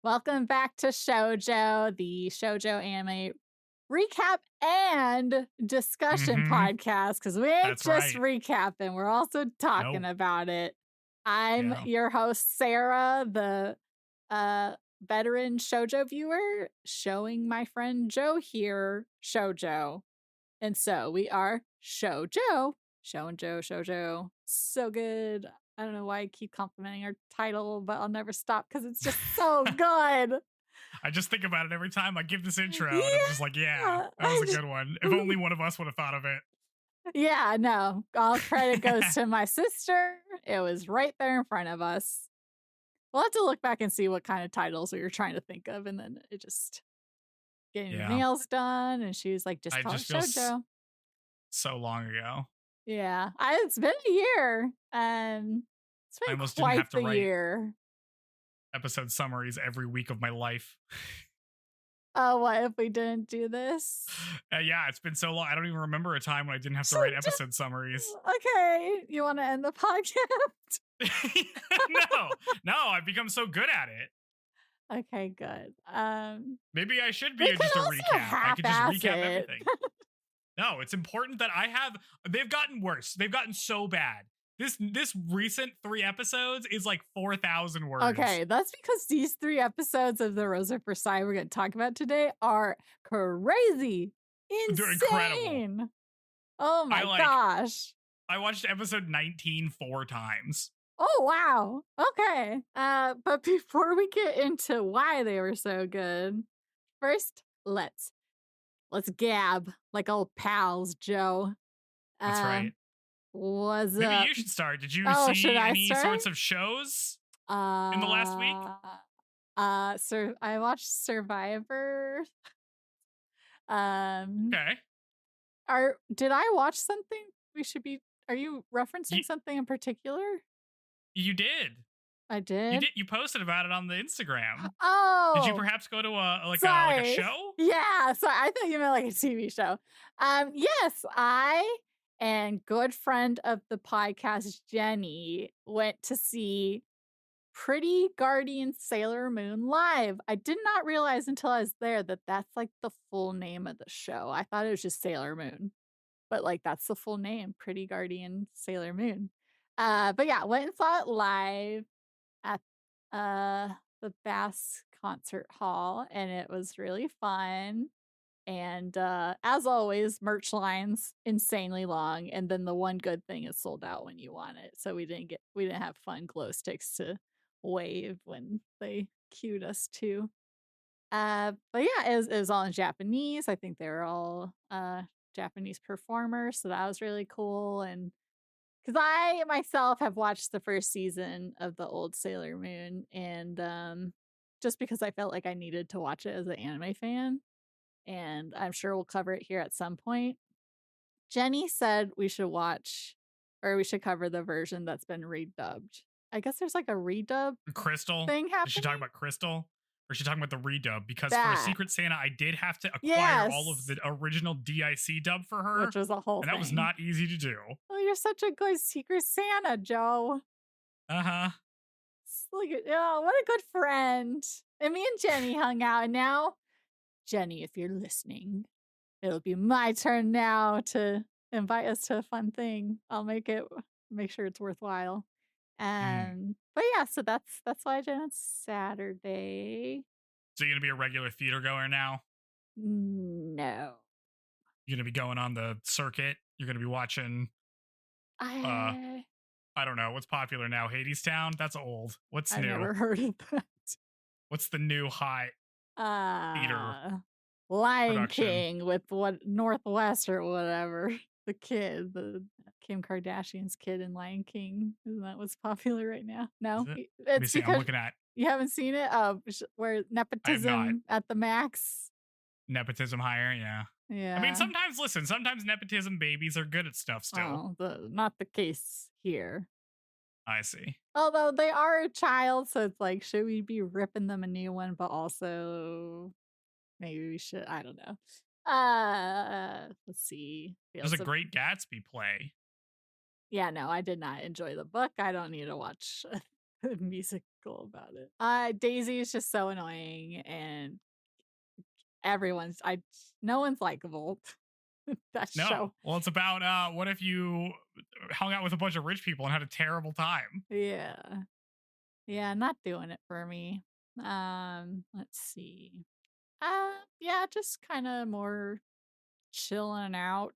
Welcome back to Shoujo, the Shoujo anime recap and discussion podcast, because we ain't just recapping, we're also talking about it. I'm your host, Sarah, the veteran Shoujo viewer, showing my friend Joe here Shoujo. And so we are Shoujo. Shoujo. So good. I don't know why I keep complimenting our title, but I'll never stop because it's just so good. I just think about it every time I give this intro. And I'm just like, yeah, that was a good one. If only one of us would have thought of it. Yeah, no. All credit goes to my sister. It was right there in front of us. We'll have to look back and see what kind of titles we were trying to think of. And then it just getting your nails done. And she was like, just call it Shoujo. So long ago. Yeah, it's been a year, and it's been quite the year. Episode summaries every week of my life. Oh, what if we didn't do this? Yeah, it's been so long. I don't even remember a time when I didn't have to write episode summaries. Okay, you want to end the podcast? No, I've become so good at it. Okay, good. Maybe I should be just a recap. I could just recap everything. No, it's important that they've gotten worse. They've gotten so bad. This recent 3 episodes is like 4,000 words. Okay, that's because these 3 episodes of the Rose of Versailles we're going to talk about today are crazy. Insane. They're incredible. Oh my gosh. I watched episode 19 4 times. Oh, wow. Okay. But before we get into why they were so good, first, let's gab like old pals, Joe. That's right. Maybe you should start. Did you see any sorts of shows in the last week? I watched Survivor. Okay. Did I watch something? Are you referencing something in particular? You did. I did. You posted about it on the Instagram. Oh, did you perhaps go to a show? Yeah, so I thought you meant like a TV show. Yes, I and good friend of the podcast Jeanne went to see Pretty Guardian Sailor Moon live. I did not realize until I was there that that's like the full name of the show. I thought it was just Sailor Moon, but like that's the full name, Pretty Guardian Sailor Moon. But yeah, went and saw it live at the Bass Concert Hall, and it was really fun. And as always, merch lines insanely long, and then the one good thing is sold out when you want it. So we didn't have fun glow sticks to wave when they cued us to. But yeah, it was all in Japanese. I think they were all Japanese performers, so that was really cool. And because I myself have watched the first season of the old Sailor Moon, and just because I felt like I needed to watch it as an anime fan, and I'm sure we'll cover it here at some point. Jeanne said we should cover the version that's been redubbed. I guess there's like a redub Crystal thing happening. Is she talking about Crystal? Or is she talking about the redub? Because for Secret Santa, I did have to acquire all of the original DIC dub for her. Which was a whole thing. And that was not easy to do. Oh, you're such a good Secret Santa, Joe. Uh-huh. Look at, what a good friend. And me and Jeanne hung out. And now, Jeanne, if you're listening, it'll be my turn now to invite us to a fun thing. I'll make sure it's worthwhile. But yeah, so that's why I did on Saturday. So you're gonna be a regular theater goer now? No. You're gonna be going on the circuit? You're gonna be watching I don't know, what's popular now? Hadestown? That's old. What's new? I've never heard of that. What's the new hot theater? Lion production? King with Northwest or whatever. The kid, the Kim Kardashian's kid in Lion King. Isn't that what's popular right now? No, it's because I'm looking at. You haven't seen it? Where nepotism at the max. Nepotism higher, yeah. Yeah. I mean, sometimes nepotism babies are good at stuff still. Not the case here. I see. Although they are a child, so it's like, should we be ripping them a new one? But also, maybe we should. I don't know. Let's see. There's a Great Gatsby play. Yeah, no, I did not enjoy the book. I don't need to watch a musical cool about it. Daisy is just so annoying, and no one's likable. That No. show. Well, it's about what if you hung out with a bunch of rich people and had a terrible time? Yeah. Yeah, not doing it for me. Let's see. Yeah, just kind of more chilling out.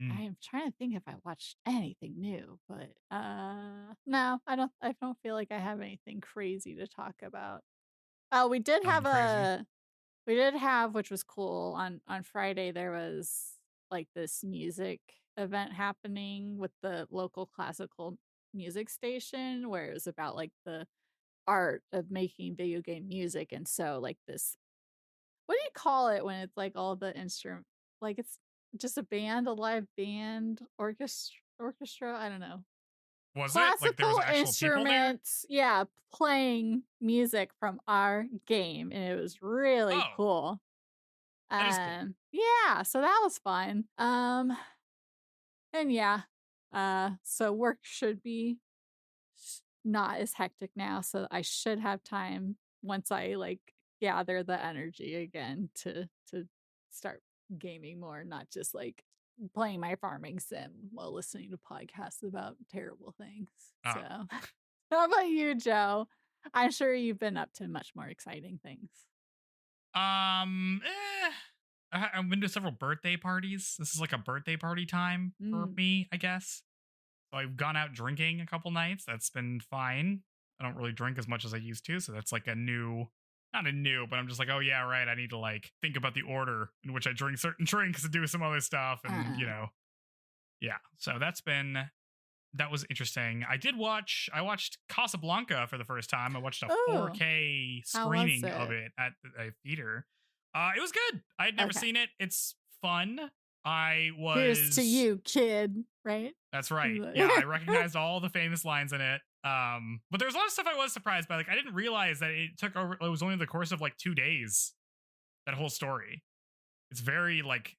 Mm. I'm trying to think if I watched anything new, but no, I don't feel like I have anything crazy to talk about. Oh, Nothing crazy. we did have, which was cool, on Friday there was like this music event happening with the local classical music station where it was about like the art of making video game music. And so like this, what do you call it when it's like all the instrument, like it's just a band, a live band, orchestra, I don't know. Was it like there was Classical actual people there? instruments, yeah, playing music from our game, and it was really Oh, cool. that is cool. Yeah, so that was fun. And yeah, so work should be not as hectic now, so I should have time once I like gather the energy again to start gaming more, not just like playing my farming sim while listening to podcasts about terrible things. So, Ah. how about you, Joe? I'm sure you've been up to much more exciting things. I've been to several birthday parties. This is like a birthday party time for Mm. me, I guess. So I've gone out drinking a couple nights. That's been fine. I don't really drink as much as I used to, so that's like not a new, but I'm just like, oh yeah, right. I need to like think about the order in which I drink certain drinks and do some other stuff, and Uh, yeah. So that was interesting. I watched Casablanca for the first time. I watched a oh, 4K how was screening of it? it at a theater. It was good. I had never Okay. seen it. It's fun. I Here's to was you, kid, right? That's right. Yeah, I recognized all the famous lines in it. But there's a lot of stuff I was surprised by. Like I didn't realize that it was only the course of like 2 days, that whole story. It's very like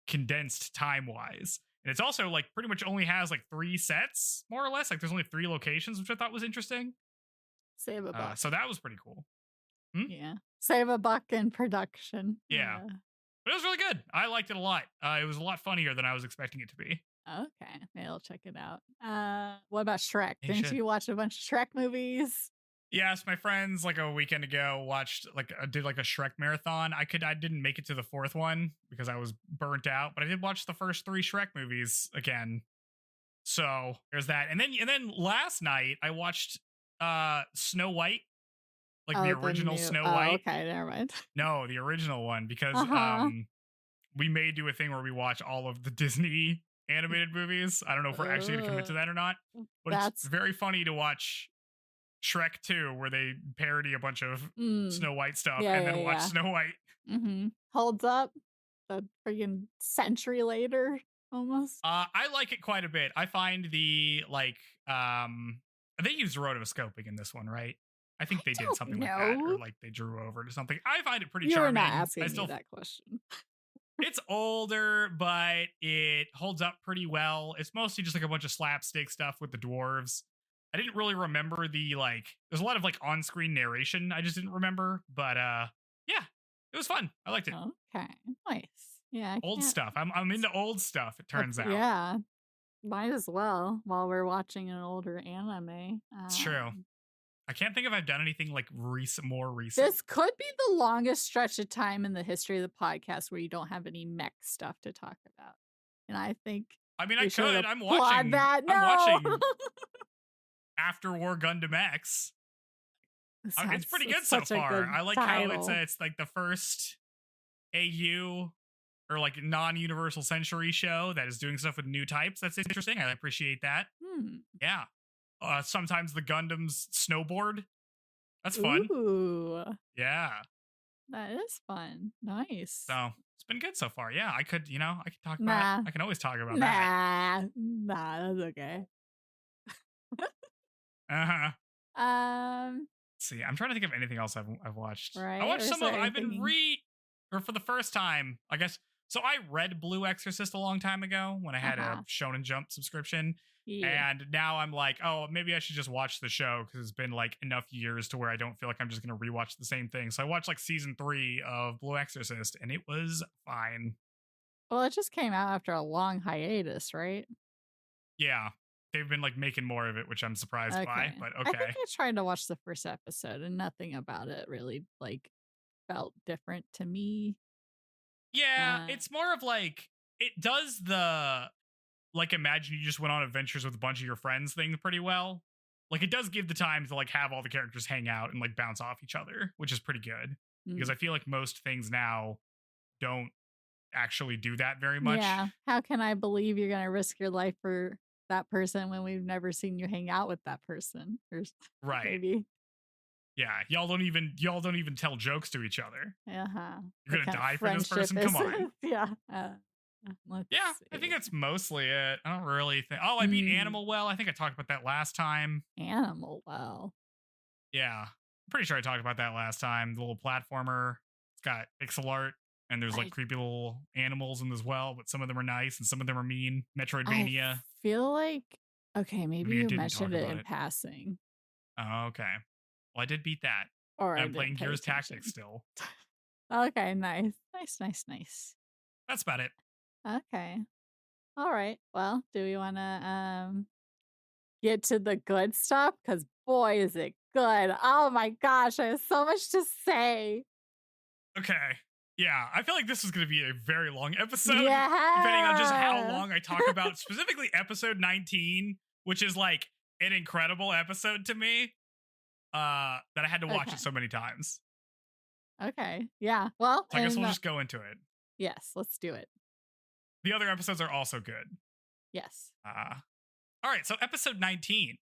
condensed time wise. And it's also like pretty much only has like 3 sets, more or less. Like there's only 3 locations, which I thought was interesting. Save a buck. So that was pretty cool. Hmm? Yeah. Save a buck in production. Yeah. But it was really good. I liked it a lot. It was a lot funnier than I was expecting it to be. Okay. Maybe I'll check it out. What about Shrek? You Didn't should. you watch a bunch of Shrek movies? Yes, my friends like a weekend ago watched did like a Shrek marathon. I didn't make it to the fourth one because I was burnt out, but I did watch the first 3 Shrek movies again. So there's that. And then last night I watched Snow White, like the Oh, the original new. Snow Oh, White. okay. Never mind. No, the original one, because Uh-huh. we may do a thing where we watch all of the Disney animated movies. I don't know if we're actually going to commit to that or not, but it's That's very funny to watch Shrek 2 where they parody a bunch of Snow White stuff yeah, and yeah, then watch yeah. Snow White. Holds up a freaking century later almost. I like it quite a bit. I find they used rotoscoping in this one, right? I think I they did don't something like that, or know. like they drew over to something. I find it pretty You're charming. not asking me that question. It's older, but it holds up pretty well. It's mostly just like a bunch of slapstick stuff with the dwarves. I didn't really remember there's a lot of like on-screen narration I just didn't remember, but yeah, it was fun. I liked it. Okay. Nice. Yeah, I Old can't. stuff. I'm into old stuff, it turns out. Yeah. Might as well while we're watching an older anime. It's true. I can't think if I've done anything like more recent. This could be the longest stretch of time in the history of the podcast where you don't have any mech stuff to talk about. And I think I mean, we I should could. I'm applaud watching. that. No. I'm watching After War Gundam X. It's pretty good so far. I like how it's like the first AU or like non-universal century show that is doing stuff with new types. That's interesting. I appreciate that. Yeah. Sometimes the Gundams snowboard. That's fun. Ooh. Yeah. That is fun. Nice. So it's been good so far. Yeah, I could talk about. I can always talk about that. Nah, that's okay. Let's see, I'm trying to think of anything else I've watched. Right? I watched some of. I've been or for the first time, I guess. So I read Blue Exorcist a long time ago when I had a Shonen Jump subscription. Yeah. And now I'm like, oh, maybe I should just watch the show because it's been like enough years to where I don't feel like I'm just going to rewatch the same thing. So I watched like season 3 of Blue Exorcist and it was fine. Well, it just came out after a long hiatus, right? Yeah. They've been like making more of it, which I'm surprised by, but okay. I think I tried to watch the first episode and nothing about it really like felt different to me. Yeah, it's more of like, it does the, like, imagine you just went on adventures with a bunch of your friends thing pretty well. Like, it does give the time to like have all the characters hang out and like bounce off each other, which is pretty good. Because I feel like most things now don't actually do that very much. Yeah. How can I believe you're going to risk your life for that person when we've never seen you hang out with that person? Or right. Maybe. Yeah, y'all don't even tell jokes to each other. Uh-huh. You're gonna die for this person? Come on. Yeah. Yeah, I think that's mostly it. I don't really think. Oh, I beat Animal Well. I think I talked about that last time. Animal Well. Yeah, I'm pretty sure I talked about that last time. The little platformer. It's got pixel art, and there's like creepy little animals in as well, but some of them are nice and some of them are mean. Metroidvania. I feel like maybe you mentioned it in passing. Oh, okay. Well, I did beat that. Or I'm playing Gears Tactics still. Okay, nice. That's about it. Okay. All right. Well, do we want to get to the good stuff? Because boy, is it good. Oh my gosh, I have so much to say. Okay. Yeah, I feel like this is going to be a very long episode. Yeah. Depending on just how long I talk about specifically episode 19, which is like an incredible episode to me. That I had to watch it so many times. Okay. Yeah. Well, so I guess we'll just go into it. Yes, let's do it. The other episodes are also good. Yes. All right. So episode 19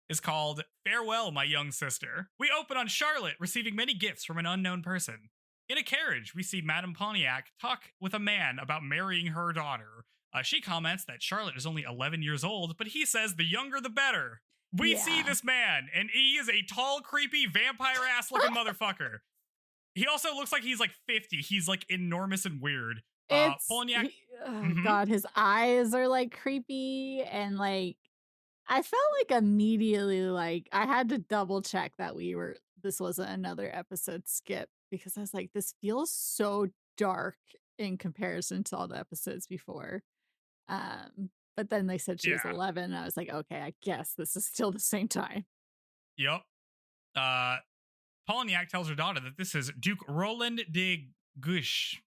is called Farewell, My Young Sister. We open on Charlotte receiving many gifts from an unknown person. In a carriage, we see Madame Pontiac talk with a man about marrying her daughter. She comments that Charlotte is only 11 years old, but he says the younger the better. We see this man, and he is a tall, creepy, vampire-ass looking motherfucker. He also looks like he's like 50. He's like enormous and weird. God, his eyes are like creepy, and like I felt like immediately like I had to double check that this wasn't another episode skip, because I was like, this feels so dark in comparison to all the episodes before. But then they said she was 11. And I was like, okay, I guess this is still the same time. Yep. Polignac tells her daughter that this is Duke Roland de Guiche.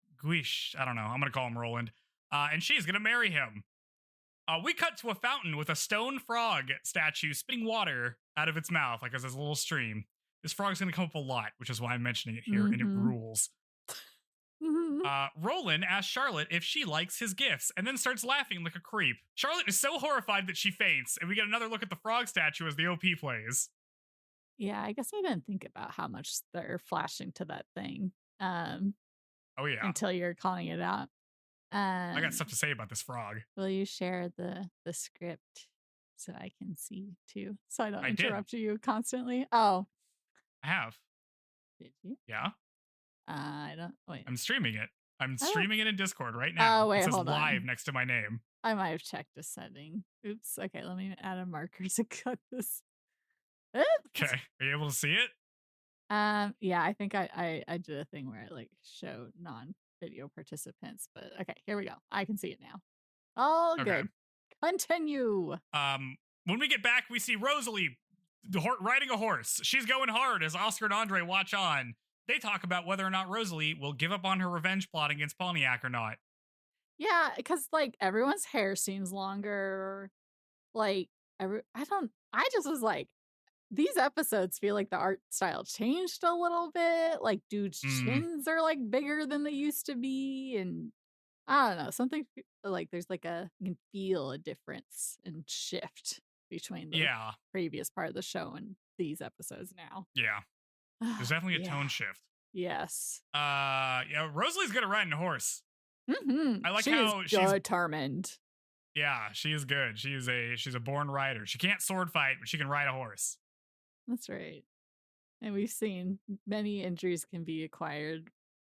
I don't know. I'm going to call him Roland. And she's going to marry him. We cut to a fountain with a stone frog statue spitting water out of its mouth, like as a little stream. This frog's going to come up a lot, which is why I'm mentioning it here, and it rules. Roland asks Charlotte if she likes his gifts and then starts laughing like a creep. Charlotte is so horrified that she faints, and we get another look at the frog statue as the OP plays. Yeah, I guess I didn't think about how much they're flashing to that thing. Oh, yeah. Until you're calling it out. I got stuff to say about this frog. Will you share the script so I can see too? So I don't interrupt you constantly. Oh. I have. Did you? Yeah. I don't. Wait. I'm streaming it. I'm streaming it in Discord right now. Oh, wait, it says hold live on. next to my name. I might have checked a setting. Oops. Okay, let me add a marker to cut this. Oops. Okay. Are you able to see it? Yeah, I think I did a thing where I like show non-video participants, but okay, here we go. I can see it now. All good. Continue. When we get back, we see Rosalie riding a horse. She's going hard as Oscar and Andre watch on. They talk about whether or not Rosalie will give up on her revenge plot against Pontiac or not. Yeah, because like everyone's hair seems longer. Like I just was like, these episodes feel like the art style changed a little bit. Like dudes' chins are like bigger than they used to be, and I don't know, something like there's like you can feel a difference and shift between the previous part of the show and these episodes now. Yeah. There's definitely a tone shift. Yes. Rosalie's good at riding a horse. Mm-hmm. I like how she's determined. Yeah, she is good. She's a born rider. She can't sword fight, but she can ride a horse. That's right. And we've seen many injuries can be acquired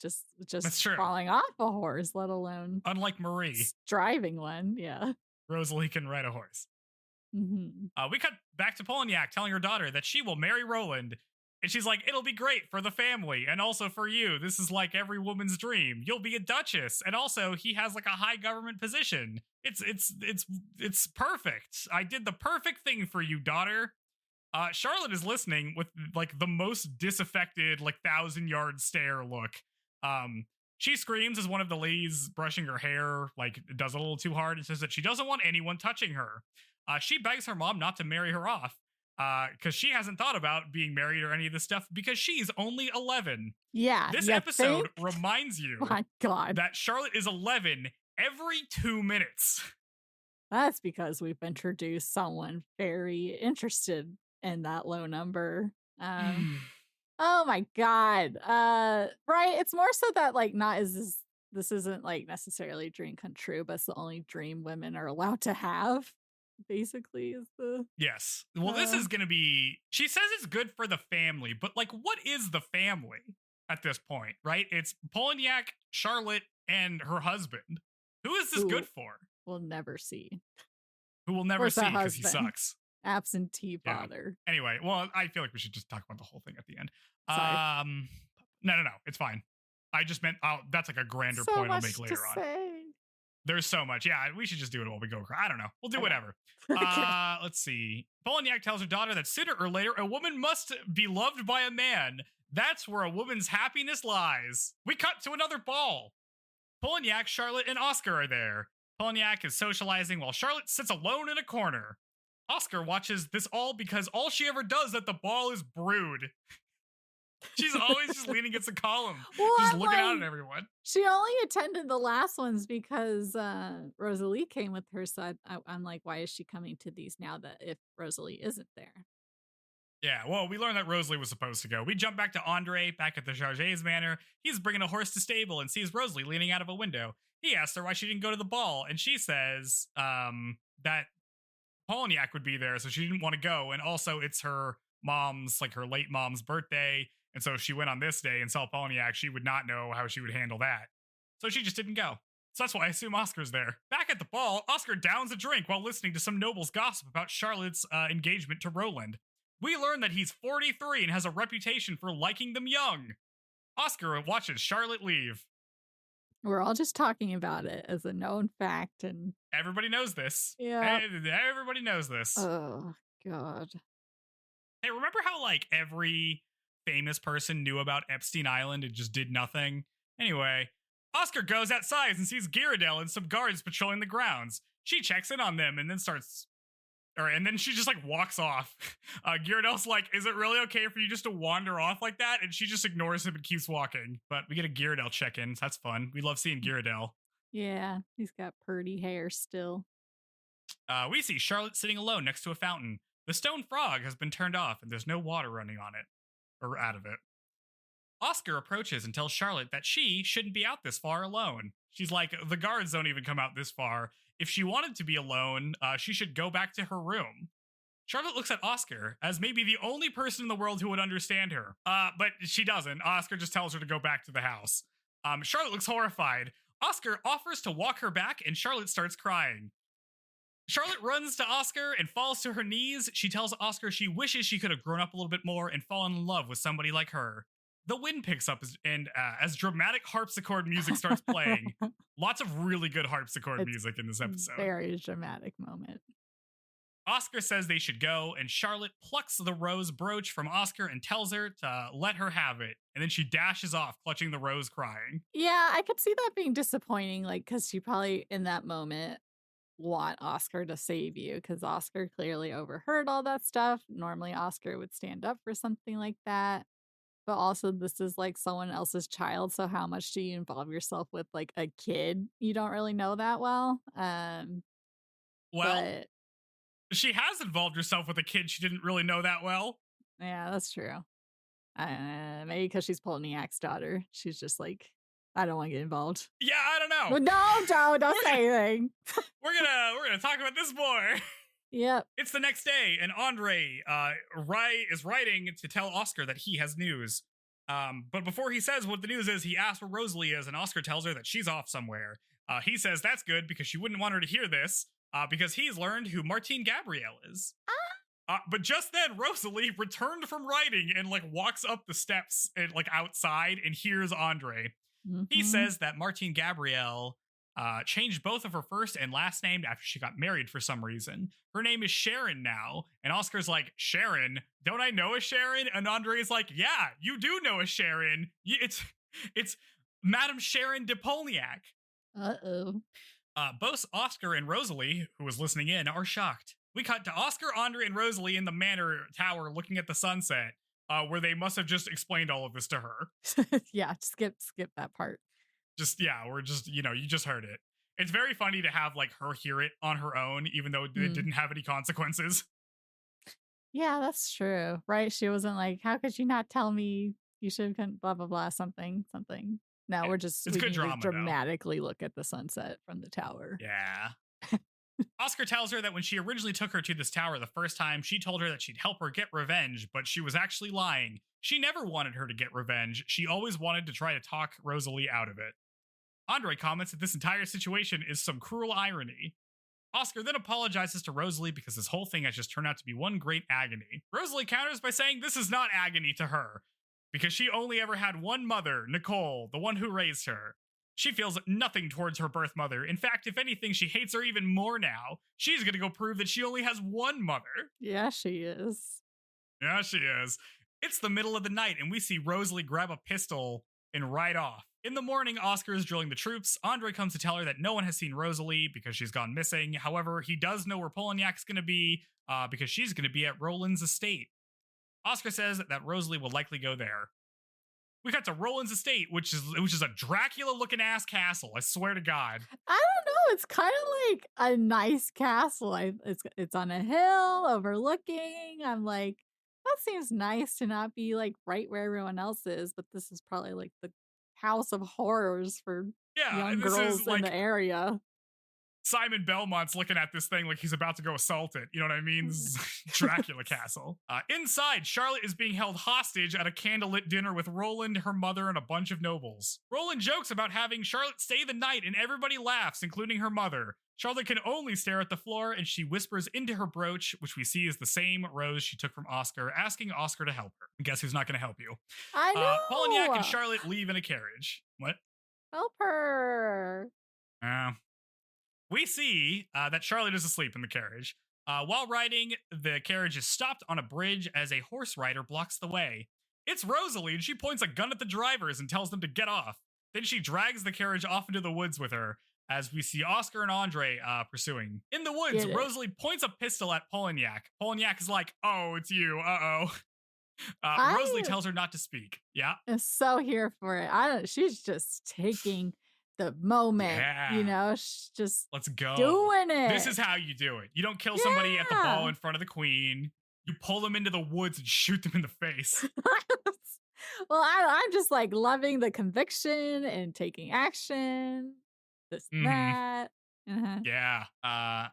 just That's true. falling off a horse, let alone unlike Marie, driving one. Yeah. Rosalie can ride a horse. Mm-hmm. We cut back to Polignac telling her daughter that she will marry Roland. And she's like, it'll be great for the family and also for you. This is like every woman's dream. You'll be a duchess. And also he has like a high government position. It's perfect. I did the perfect thing for you, daughter. Charlotte is listening with like the most disaffected, like 1,000-yard stare look. She screams as one of the ladies brushing her hair, like does it a little too hard, and says that she doesn't want anyone touching her. She begs her mom not to marry her off because she hasn't thought about being married or any of this stuff because she's only 11. Yeah. This episode reminds you my God. that Charlotte is 11 every 2 minutes. That's because we've introduced someone very interested in that low number. Oh my God. Right. It's more so that like this isn't like necessarily a dream come true, but it's the only dream women are allowed to have. Basically is the yes. Well, this is gonna be, she says it's good for the family, but like what is the family at this point, right? It's Polignac, Charlotte, and her husband. Who is this good for? We'll never see. Who we'll never see because he sucks. Absentee father. Yeah. Anyway, well, I feel like we should just talk about the whole thing at the end. Sorry. No, it's fine. I just meant that's like a grander point I'll make later on. There's so much. Yeah, we should just do it while we go. I don't know. We'll do whatever. Let's see. Polignac tells her daughter that sooner or later, a woman must be loved by a man. That's where a woman's happiness lies. We cut to another ball. Polignac, Charlotte, and Oscar are there. Polignac is socializing while Charlotte sits alone in a corner. Oscar watches this all because all she ever does at the ball is brood. She's always just leaning against the column, just looking out at everyone. She only attended the last ones because Rosalie came with her. So I'm like, why is she coming to these now that if Rosalie isn't there? Yeah, well, we learned that Rosalie was supposed to go. We jump back to Andre, back at the Charget's manor. He's bringing a horse to stable and sees Rosalie leaning out of a window. He asks her why she didn't go to the ball, and she says that Polignac would be there, so she didn't want to go. And also, it's her mom's, like her late mom's birthday. And so if she went on this day and saw Polignac, she would not know how she would handle that. So she just didn't go. So that's why I assume Oscar's there. Back at the ball, Oscar downs a drink while listening to some nobles gossip about Charlotte's engagement to Roland. We learn that he's 43 and has a reputation for liking them young. Oscar watches Charlotte leave. We're all just talking about it as a known fact. And everybody knows this. Yeah. Everybody knows this. Oh, God. Hey, remember how like every famous person knew about Epstein Island and just did nothing? Anyway, Oscar goes outside and sees Ghirardelli and some guards patrolling the grounds. She checks in on them and then then she just like walks off. Ghirardelli's like, is it really okay for you just to wander off like that? And she just ignores him and keeps walking. But we get a Ghirardelli check-in. So that's fun. We love seeing Ghirardelli. Yeah, he's got purty hair still. We see Charlotte sitting alone next to a fountain. The stone frog has been turned off and there's no water running on it. Or out of it. Oscar approaches and tells Charlotte that she shouldn't be out this far alone. She's like, the guards don't even come out this far. If she wanted to be alone, she should go back to her room. Charlotte looks at Oscar as maybe the only person in the world who would understand her. But she doesn't. Oscar just tells her to go back to the house. Charlotte looks horrified. Oscar offers to walk her back and Charlotte starts crying. Charlotte runs to Oscar and falls to her knees. She tells Oscar she wishes she could have grown up a little bit more and fallen in love with somebody like her. The wind picks up as dramatic harpsichord music starts playing. Lots of really good harpsichord music in this episode. Very dramatic moment. Oscar says they should go, and Charlotte plucks the rose brooch from Oscar and tells her to let her have it. And then she dashes off, clutching the rose, crying. Yeah, I could see that being disappointing, like, because she probably, in that moment, want Oscar to save you, because Oscar clearly overheard all that stuff. Normally, Oscar would stand up for something like that. But also, this is like someone else's child. So how much do you involve yourself with like a kid you don't really know that well? Well, she has involved herself with a kid she didn't really know that well. Yeah, that's true. Maybe because she's Polignac's daughter. She's just like, I don't want to get involved. Yeah, I don't know. Well, no, Joe, don't say anything. We're gonna talk about this more. Yep. It's the next day, and Andre is writing to tell Oscar that he has news. But before he says what the news is, he asks where Rosalie is, and Oscar tells her that she's off somewhere. He says that's good because she wouldn't want her to hear this, because he's learned who Martine Gabrielle is. But just then, Rosalie returned from writing and like walks up the steps and like outside and hears Andre. He says that Martine Gabrielle changed both of her first and last name after she got married for some reason. Her name is Sharon now. And Oscar's like, Sharon? Don't I know a Sharon? And Andre's like, yeah, you do know a Sharon. It's Madame Sharon de Polniak. Uh-oh. Both Oscar and Rosalie, who was listening in, are shocked. We cut to Oscar, Andre, and Rosalie in the manor tower looking at the sunset, where they must have just explained all of this to her. Yeah, skip that part. We're just, you just heard it. It's very funny to have like her hear it on her own, even though it didn't have any consequences. Yeah, that's true. Right? She wasn't like, how could you not tell me you should blah, blah, blah, something. No, we good drama, dramatically look at the sunset from the tower. Yeah. Oscar tells her that when she originally took her to this tower the first time, she told her that she'd help her get revenge, but she was actually lying. She never wanted her to get revenge. She always wanted to try to talk Rosalie out of it. Andre comments that this entire situation is some cruel irony. Oscar then apologizes to Rosalie because this whole thing has just turned out to be one great agony. Rosalie counters by saying this is not agony to her, because she only ever had one mother, Nicole, the one who raised her. She feels nothing towards her birth mother. In fact, if anything, she hates her even more now. She's gonna go prove that she only has one mother. Yeah, she is. Yeah, she is. It's the middle of the night, and we see Rosalie grab a pistol and ride off. In the morning, Oscar is drilling the troops. Andre comes to tell her that no one has seen Rosalie because she's gone missing. However, he does know where Polignac's gonna be, because she's gonna be at Roland's estate. Oscar says that Rosalie will likely go there. We got to Roland's estate, which is a Dracula-looking ass castle. I swear to God. I don't know. It's kind of like a nice castle. It's on a hill overlooking. I'm like, that seems nice to not be like right where everyone else is. But this is probably like the house of horrors for young girls in the area. Simon Belmont's looking at this thing like he's about to go assault it. You know what I mean? Dracula Castle. Inside, Charlotte is being held hostage at a candlelit dinner with Roland, her mother, and a bunch of nobles. Roland jokes about having Charlotte stay the night, and everybody laughs, including her mother. Charlotte can only stare at the floor, and she whispers into her brooch, which we see is the same rose she took from Oscar, asking Oscar to help her. And guess who's not going to help you? I know. Polignac and Charlotte leave in a carriage. What? Help her. We see that Charlotte is asleep in the carriage. While riding, the carriage is stopped on a bridge as a horse rider blocks the way. It's Rosalie, and she points a gun at the drivers and tells them to get off. Then she drags the carriage off into the woods with her, as we see Oscar and Andre pursuing. In the woods, Rosalie points a pistol at Polignac. Polignac is like, oh, it's you. Uh-oh. Rosalie tells her not to speak. Yeah? I'm so here for it. She's just taking the moment, she's just let's go doing it. This is how you do it. You don't kill somebody at the ball in front of the queen. You pull them into the woods and shoot them in the face. Well, I'm just like loving the conviction and taking action. This, that. Yeah.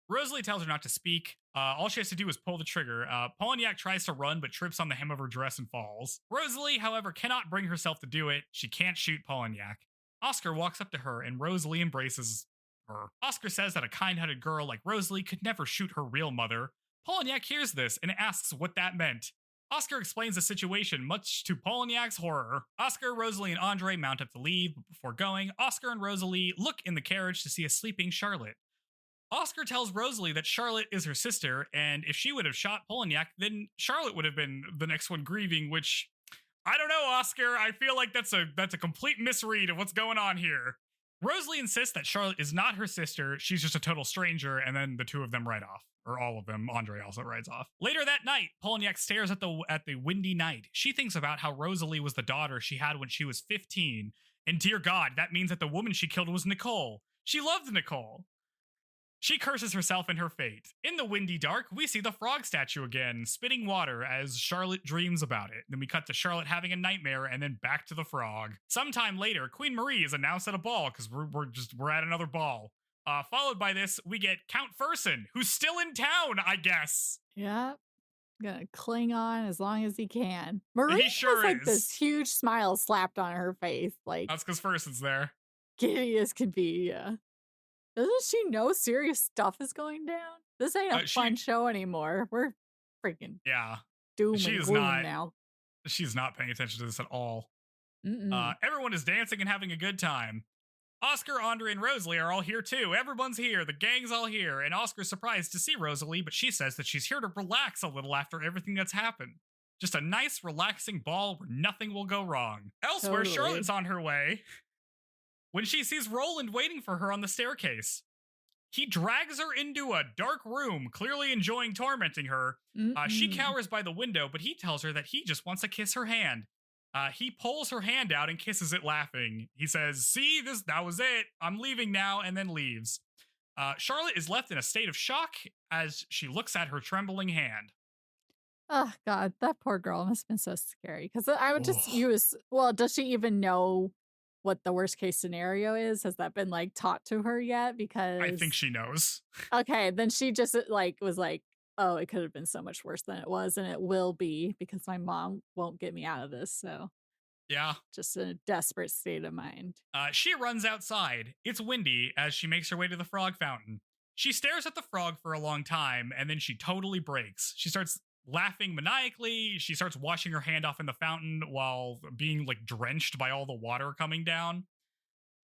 Rosalie tells her not to speak. All she has to do is pull the trigger. Polignac tries to run, but trips on the hem of her dress and falls. Rosalie, however, cannot bring herself to do it. She can't shoot Polignac. Oscar walks up to her, and Rosalie embraces her. Oscar says that a kind-hearted girl like Rosalie could never shoot her real mother. Polignac hears this and asks what that meant. Oscar explains the situation, much to Polignac's horror. Oscar, Rosalie, and Andre mount up to leave, but before going, Oscar and Rosalie look in the carriage to see a sleeping Charlotte. Oscar tells Rosalie that Charlotte is her sister, and if she would have shot Polignac, then Charlotte would have been the next one grieving, which, I don't know, Oscar. I feel like that's a complete misread of what's going on here. Rosalie insists that Charlotte is not her sister. She's just a total stranger, and then the two of them ride off. Or all of them. Andre also rides off. Later that night, Polignac stares at the windy night. She thinks about how Rosalie was the daughter she had when she was 15. And dear God, that means that the woman she killed was Nicole. She loved Nicole. She curses herself and her fate. In the windy dark, we see the frog statue again, spitting water as Charlotte dreams about it. Then we cut to Charlotte having a nightmare, and then back to the frog. Sometime later, Queen Marie is announced at a ball, because we're at another ball. Followed by this, we get Count Fersen, who's still in town, I guess. Yeah. Gonna cling on as long as he can. Marie He has sure like this is. huge smile slapped on her face, like That's because Fersen's there. giddy as can be. Yeah. Doesn't she know serious stuff is going down? This ain't a She, fun show anymore. We're freaking yeah, doom she and is gloom not. now. She's not paying attention to this at all. Mm-mm. Everyone is dancing and having a good time. Oscar, Andre, and Rosalie are all here too. Everyone's here. The gang's all here. And Oscar's surprised to see Rosalie, but she says that she's here to relax a little after everything that's happened. Just a nice, relaxing ball where nothing will go wrong. Elsewhere, Totally. Charlotte's on her way when she sees Roland waiting for her on the staircase. He drags her into a dark room, clearly enjoying tormenting her. She cowers by the window, but he tells her that he just wants to kiss her hand. He pulls her hand out and kisses it, laughing. He says, "See, that was it. I'm leaving now," and then leaves. Charlotte is left in a state of shock as she looks at her trembling hand. Oh God, that poor girl must have been so scary. Because I would just Ugh. use. Well, does she even know what the worst case scenario is? Has that been like taught to her yet? Because I think she knows. Okay, then she just like was like, "Oh, it could have been so much worse than it was, and it will be because my mom won't get me out of this." So Yeah. just in a desperate state of mind. She runs outside. It's windy as she makes her way to the frog fountain. She stares at the frog for a long time, and then she totally breaks. She starts laughing maniacally. She starts washing her hand off in the fountain while being like drenched by all the water coming down.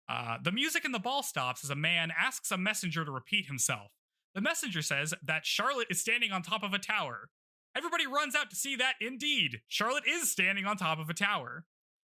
The music in the ball stops as a man asks a messenger to repeat himself. The messenger says that Charlotte is standing on top of a tower. Everybody runs out to see that indeed, Charlotte is standing on top of a tower.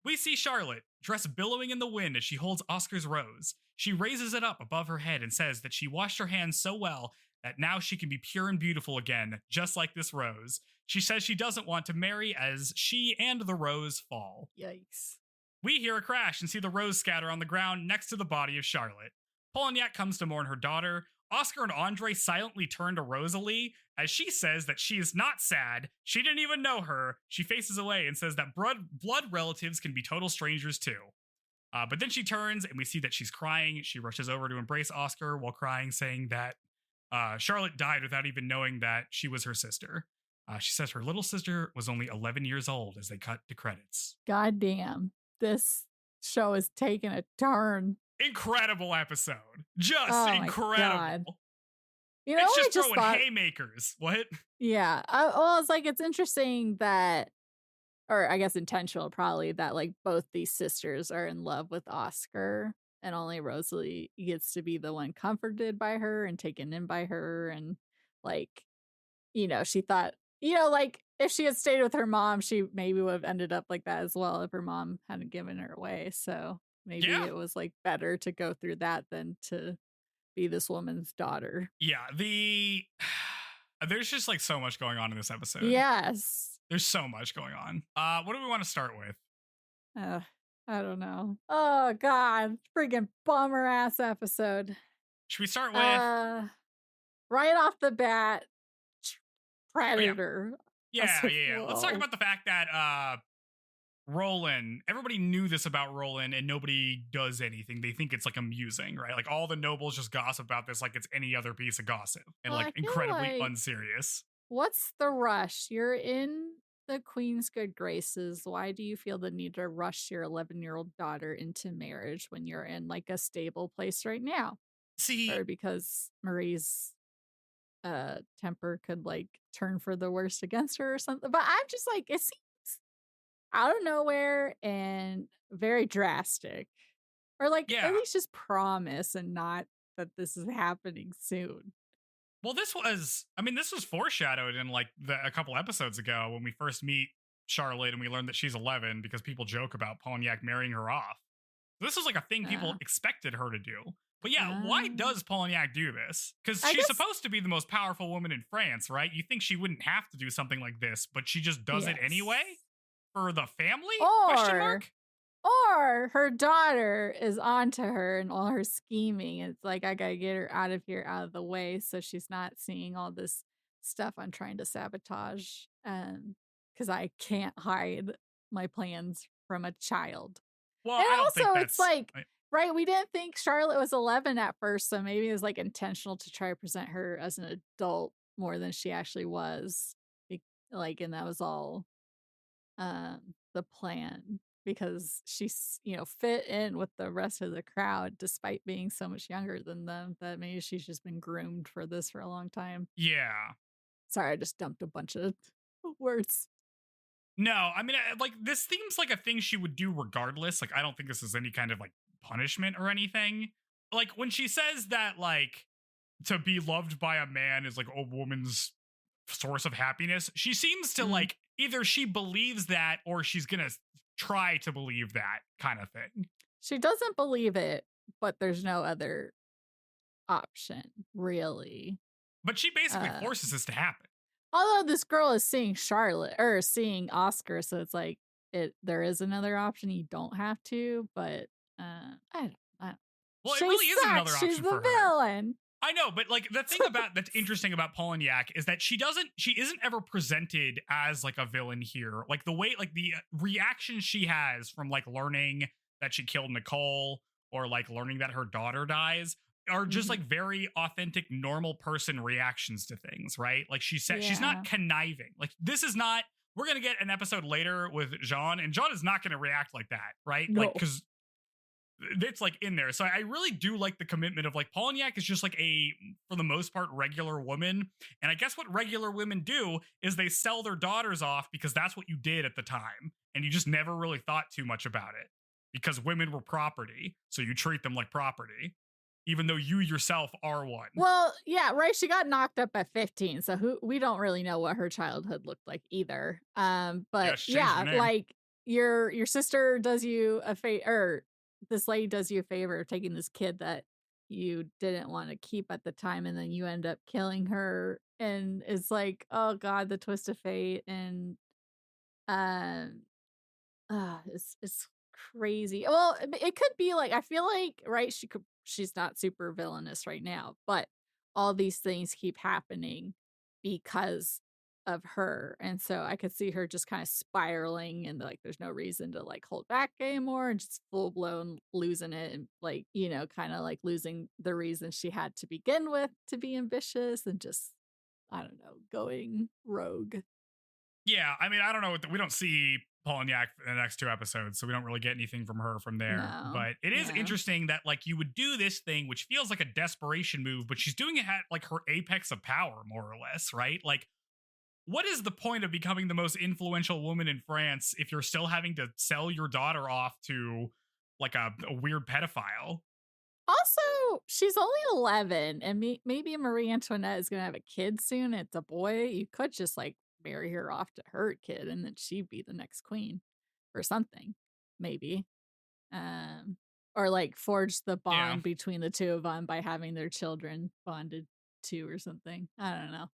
We see Charlotte, dress billowing in the wind as she holds Oscar's rose. She raises it up above her head and says that she washed her hands so well that now she can be pure and beautiful again, just like this rose. She says she doesn't want to marry as she and the rose fall. Yikes. We hear a crash and see the rose scatter on the ground next to the body of Charlotte. Polignac comes to mourn her daughter. Oscar and Andre silently turn to Rosalie as she says that she is not sad. She didn't even know her. She faces away and says that blood relatives can be total strangers too. But then she turns and we see that she's crying. She rushes over to embrace Oscar while crying, saying that Charlotte died without even knowing that she was her sister. She says her little sister was only 11 years old as they cut to credits. God damn. This show is taking a turn. Incredible episode. Just incredible. God. You know, it's just I just throwing thought, haymakers. What? Yeah. Well, it's like, it's interesting that, or I guess intentional probably, that like both these sisters are in love with Oscar and only Rosalie gets to be the one comforted by her and taken in by her. And like, you know, she thought, you know, like if she had stayed with her mom, she maybe would have ended up like that as well if her mom hadn't given her away. So maybe it was like better to go through that than to be this woman's daughter. Yeah, there's just like so much going on in this episode. Yes. There's so much going on. What do we want to start with? I don't know. Oh God, freaking bummer ass episode. Should we start with right off the bat, Predator. Yeah. Let's talk about the fact that Roland, everybody knew this about Roland and nobody does anything. They think it's like amusing, right? Like all the nobles just gossip about this like it's any other piece of gossip and Well, like incredibly unserious. What's the rush? You're in the Queen's good graces. Why do you feel the need to rush your 11-year-old daughter into marriage when you're in like a stable place right now? See, or because Marie's temper could like turn for the worst against her or something. But I'm just like, it seems out of nowhere and very drastic. Or like at least just promise and not that this is happening soon. Well, this was foreshadowed in like a couple episodes ago when we first meet Charlotte and we learned that she's 11 because people joke about Polignac marrying her off. This was like a thing people expected her to do. But yeah, why does Polignac do this? Because she's supposed to be the most powerful woman in France, right? You think she wouldn't have to do something like this, but she just does it anyway? For the family? Question mark? Or her daughter is onto her and all her scheming. It's like, I gotta get her out of here, out of the way, so she's not seeing all this stuff I'm trying to sabotage. Because I can't hide my plans from a child. Well, and I don't also, think that's... it's like, right, we didn't think Charlotte was 11 at first, so maybe it was like intentional to try to present her as an adult more than she actually was. Like, and that was all the plan because she's, fit in with the rest of the crowd despite being so much younger than them, that maybe she's just been groomed for this for a long time. Yeah. Sorry, I just dumped a bunch of words. No, I mean, like, this seems like a thing she would do regardless. Like, I don't think this is any kind of like punishment or anything. Like, when she says that, like, to be loved by a man is like a woman's source of happiness, she seems to like either she believes that or she's gonna try to believe that kind of thing. She doesn't believe it, but there's no other option, really. But she basically forces this to happen. Although this girl is seeing Charlotte or seeing Oscar, so it's like there is another option. You don't have to, but I don't. Well, it she really is another option She's for the her. villain. I know, but like the thing about that's interesting about Poloniac is that she isn't ever presented as like a villain here. Like the way, like the reaction she has from like learning that she killed Nicole or like learning that her daughter dies are just like very authentic, normal person reactions to things, right? Like she said, she's not conniving. Like this is not, we're going to get an episode later with Jeanne, and Jeanne is not going to react like that, right? No. Like, because it's like in there. So I really do like the commitment of like Poloniac is just like a, for the most part, regular woman. And I guess what regular women do is they sell their daughters off because that's what you did at the time. And you just never really thought too much about it because women were property. So you treat them like property, even though you yourself are one. Well, yeah, right. She got knocked up at 15. So we don't really know what her childhood looked like either. But yeah, like your sister does you a favor, or this lady does you a favor of taking this kid that you didn't want to keep at the time, and then you end up killing her, and it's like, oh god, the twist of fate. And it's crazy. Well, it could be like, I feel like, right, she's not super villainous right now, but all these things keep happening because of her. And so I could see her just kind of spiraling, and like there's no reason to like hold back anymore, and just full blown losing it, and like, kind of like losing the reason she had to begin with to be ambitious, and just, I don't know, going rogue. Yeah, I mean, I don't know. We don't see Poloniac in the next 2 episodes, so we don't really get anything from her from there. No. But it is interesting that like you would do this thing, which feels like a desperation move, but she's doing it at like her apex of power, more or less, right? Like, what is the point of becoming the most influential woman in France if you're still having to sell your daughter off to like a weird pedophile? Also, she's only 11, and maybe Marie Antoinette is going to have a kid soon. It's a boy. You could just like marry her off to her kid, and then she'd be the next queen or something, maybe. Or like forge the bond between the two of them by having their children bonded to or something. I don't know.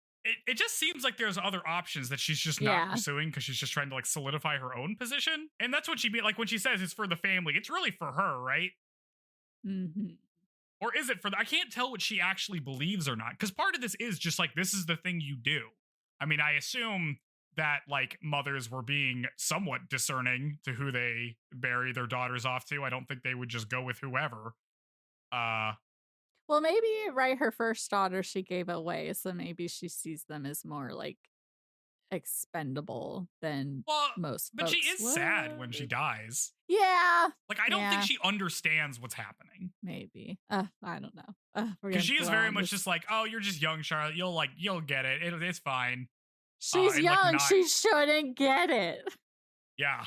It just seems like there's other options that she's just not pursuing because she's just trying to like solidify her own position. And that's what she mean. Like when she says it's for the family, it's really for her, right? Mm-hmm. Or is it for I can't tell what she actually believes or not. Because part of this is just like, this is the thing you do. I mean, I assume that like mothers were being somewhat discerning to who they bury their daughters off to. I don't think they would just go with whoever. Well, maybe, right, her first daughter she gave away, so maybe she sees them as more like expendable than most. But she is sad when she dies. Yeah. Like, I don't think she understands what's happening. Maybe. I don't know. Because she is very much just like, oh, you're just young, Charlotte. You'll get it. It's fine. She's young. Like she shouldn't get it. Yeah.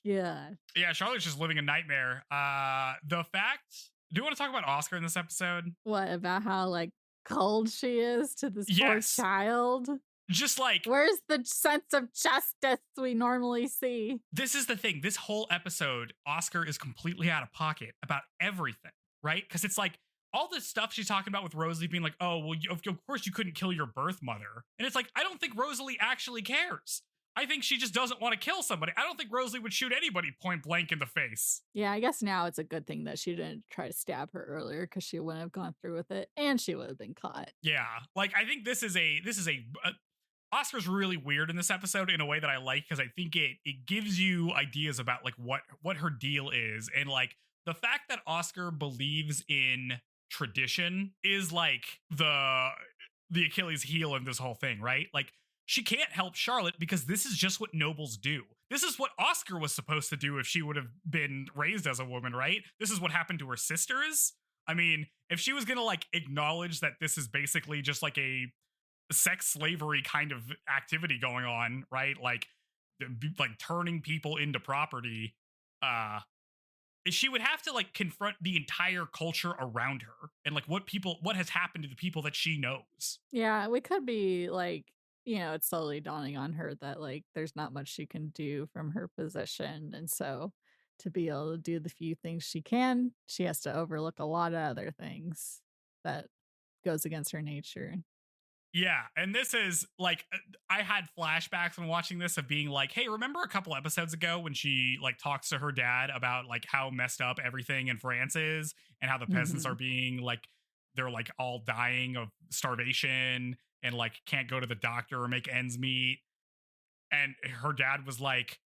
Yeah, Charlotte's just living a nightmare. The fact, do you want to talk about Oscar in this episode? What, about how like cold she is to this poor child? Just like, where's the sense of justice we normally see? This is the thing. This whole episode, Oscar is completely out of pocket about everything, right? Because it's like all this stuff she's talking about with Rosalie being like, oh, well, of course you couldn't kill your birth mother. And it's like, I don't think Rosalie actually cares. I think she just doesn't want to kill somebody. I don't think Rosalie would shoot anybody point blank in the face. Yeah, I guess now it's a good thing that she didn't try to stab her earlier, because she wouldn't have gone through with it, and she would have been caught. Yeah, like I think this is a Oscar's really weird in this episode in a way that I like, because I think it gives you ideas about like what her deal is, and like the fact that Oscar believes in tradition is like the Achilles heel of this whole thing, right? Like she can't help Charlotte because this is just what nobles do. This is what Oscar was supposed to do if she would have been raised as a woman, right? This is what happened to her sisters. I mean, if she was going to like acknowledge that this is basically just like a sex slavery kind of activity going on, right? Like turning people into property, uh she would have to like confront the entire culture around her and like what has happened to the people that she knows. Yeah, we could be like, it's slowly dawning on her that like there's not much she can do from her position. And so to be able to do the few things she can, she has to overlook a lot of other things that goes against her nature. Yeah, and this is like I had flashbacks when watching this of being like, "Hey, remember a couple episodes ago when she like talks to her dad about like how messed up everything in France is and how the peasants are being like they're like all dying of starvation and like can't go to the doctor or make ends meet." And her dad was like,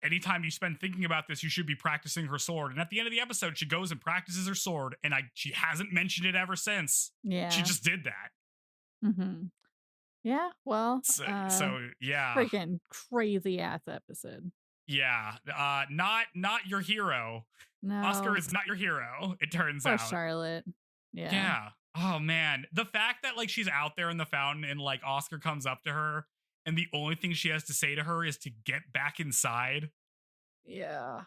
anytime you spend thinking about this, you should be practicing her sword. And at the end of the episode, she goes and practices her sword, and she hasn't mentioned it ever since. Yeah. She just did that. Yeah, well, so yeah, freaking crazy ass episode. Yeah, not your hero. No, Oscar is not your hero. It turns out. Charlotte. Yeah. Yeah. Oh man, the fact that like she's out there in the fountain and like Oscar comes up to her and the only thing she has to say to her is to get back inside. Yeah.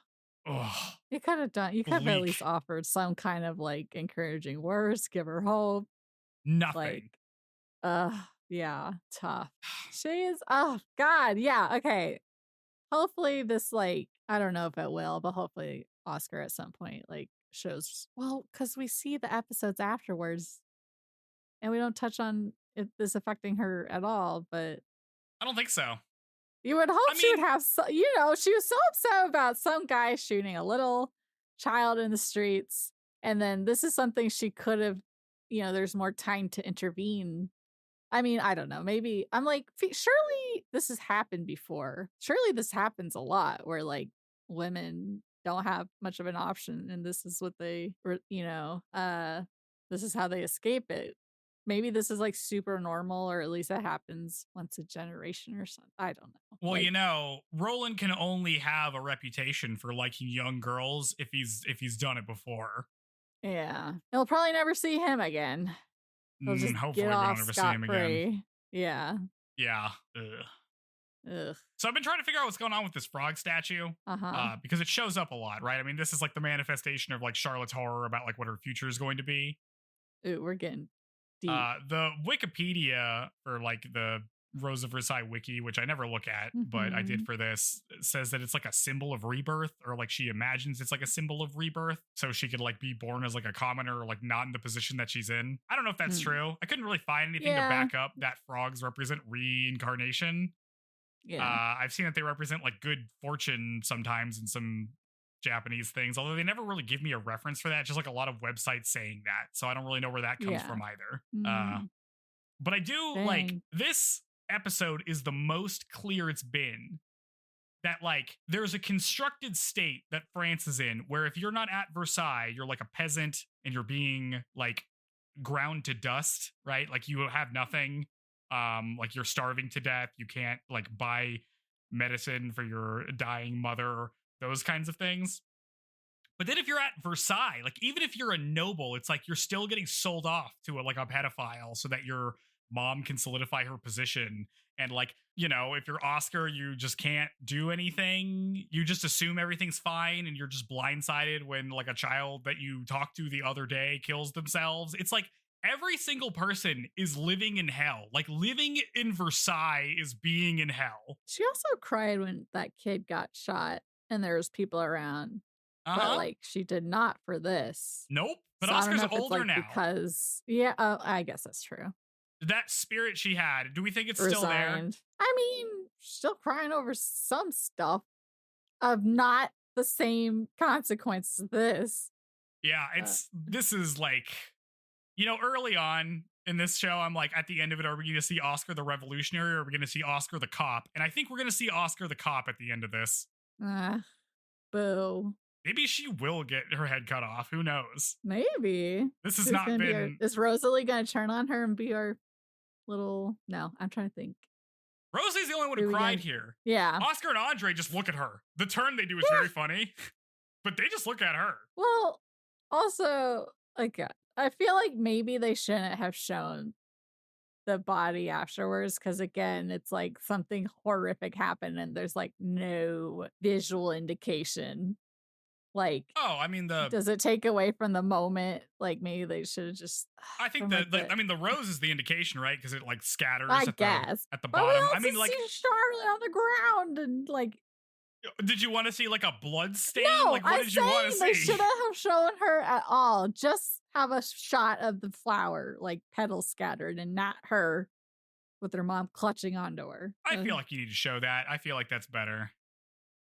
Oh, you could have at least offered some kind of like encouraging words, give her hope. Nothing. Like, yeah, tough. She is, oh God, yeah, okay. Hopefully this, like, I don't know if it will, but hopefully Oscar at some point, like, shows, well, because we see the episodes afterwards and we don't touch on this affecting her at all, but I don't think so. You would hope she would have, she was so upset about some guy shooting a little child in the streets. And then this is something she could have, there's more time to intervene. I mean, I don't know. Maybe I'm like, surely this has happened before. Surely this happens a lot where like women don't have much of an option. And this is what they, this is how they escape it. Maybe this is like super normal, or at least it happens once a generation or something. I don't know. Well, like, Roland can only have a reputation for liking young girls if he's done it before. Yeah, he'll probably never see him again. Hopefully, we don't ever see him again. Yeah. Yeah. Ugh. So I've been trying to figure out what's going on with this frog statue, because it shows up a lot, right? I mean, this is like the manifestation of like Charlotte's horror about like what her future is going to be. Ooh, we're getting deep. The Wikipedia for like the Rose of Versailles wiki, which I never look at, but I did for this, says that it's like a symbol of rebirth, or like she imagines it's like a symbol of rebirth, so she could like be born as like a commoner, or like not in the position that she's in. I don't know if that's true. I couldn't really find anything to back up that frogs represent reincarnation. Yeah, I've seen that they represent like good fortune sometimes in some Japanese things, although they never really give me a reference for that. Just like a lot of websites saying that, so I don't really know where that comes from either. But I do like this episode is the most clear it's been that like there's a constructed state that France is in where if you're not at Versailles, you're like a peasant and you're being like ground to dust, right? Like you have nothing. Like you're starving to death. You can't like buy medicine for your dying mother, those kinds of things. But then if you're at Versailles, like even if you're a noble, it's like you're still getting sold off to like a pedophile so that your mom can solidify her position. And like, if you're Oscar, you just can't do anything. You just assume everything's fine and you're just blindsided when like a child that you talked to the other day kills themselves. It's like every single person is living in hell. Like living in Versailles is being in hell. She also cried when that kid got shot and there was people around. But like she did not for this. Nope. But so Oscar's older now. Because I guess that's true. That spirit she had, do we think it's still there? I mean, still crying over some stuff of not the same consequence as this. Yeah, this is like, early on in this show, I'm like, at the end of it, are we going to see Oscar the revolutionary, or are we going to see Oscar the cop? And I think we're going to see Oscar the cop at the end of this. Boo. Maybe she will get her head cut off. Who knows? Maybe. This has not been... Is Rosalie going to turn on her and be our little... No, I'm trying to think. Rosie's the only one who cried here. Yeah. Oscar and Andre just look at her. The turn they do is very funny, but they just look at her. Well, also, like, I feel like maybe they shouldn't have shown the body afterwards because, again, it's like something horrific happened and there's like no visual indication. Like, oh, I mean, does it take away from the moment? Like, maybe they should have just. I think the rose is the indication, right? Because it like scatters. I guess at the but bottom. we also I mean, like see Charlotte on the ground and like. Did you want to see like a blood stain? No, like what did you want to see? They shouldn't have shown her at all. Just have a shot of the flower, like petals scattered, and not her with her mom clutching onto her. I feel like you need to show that. I feel like that's better.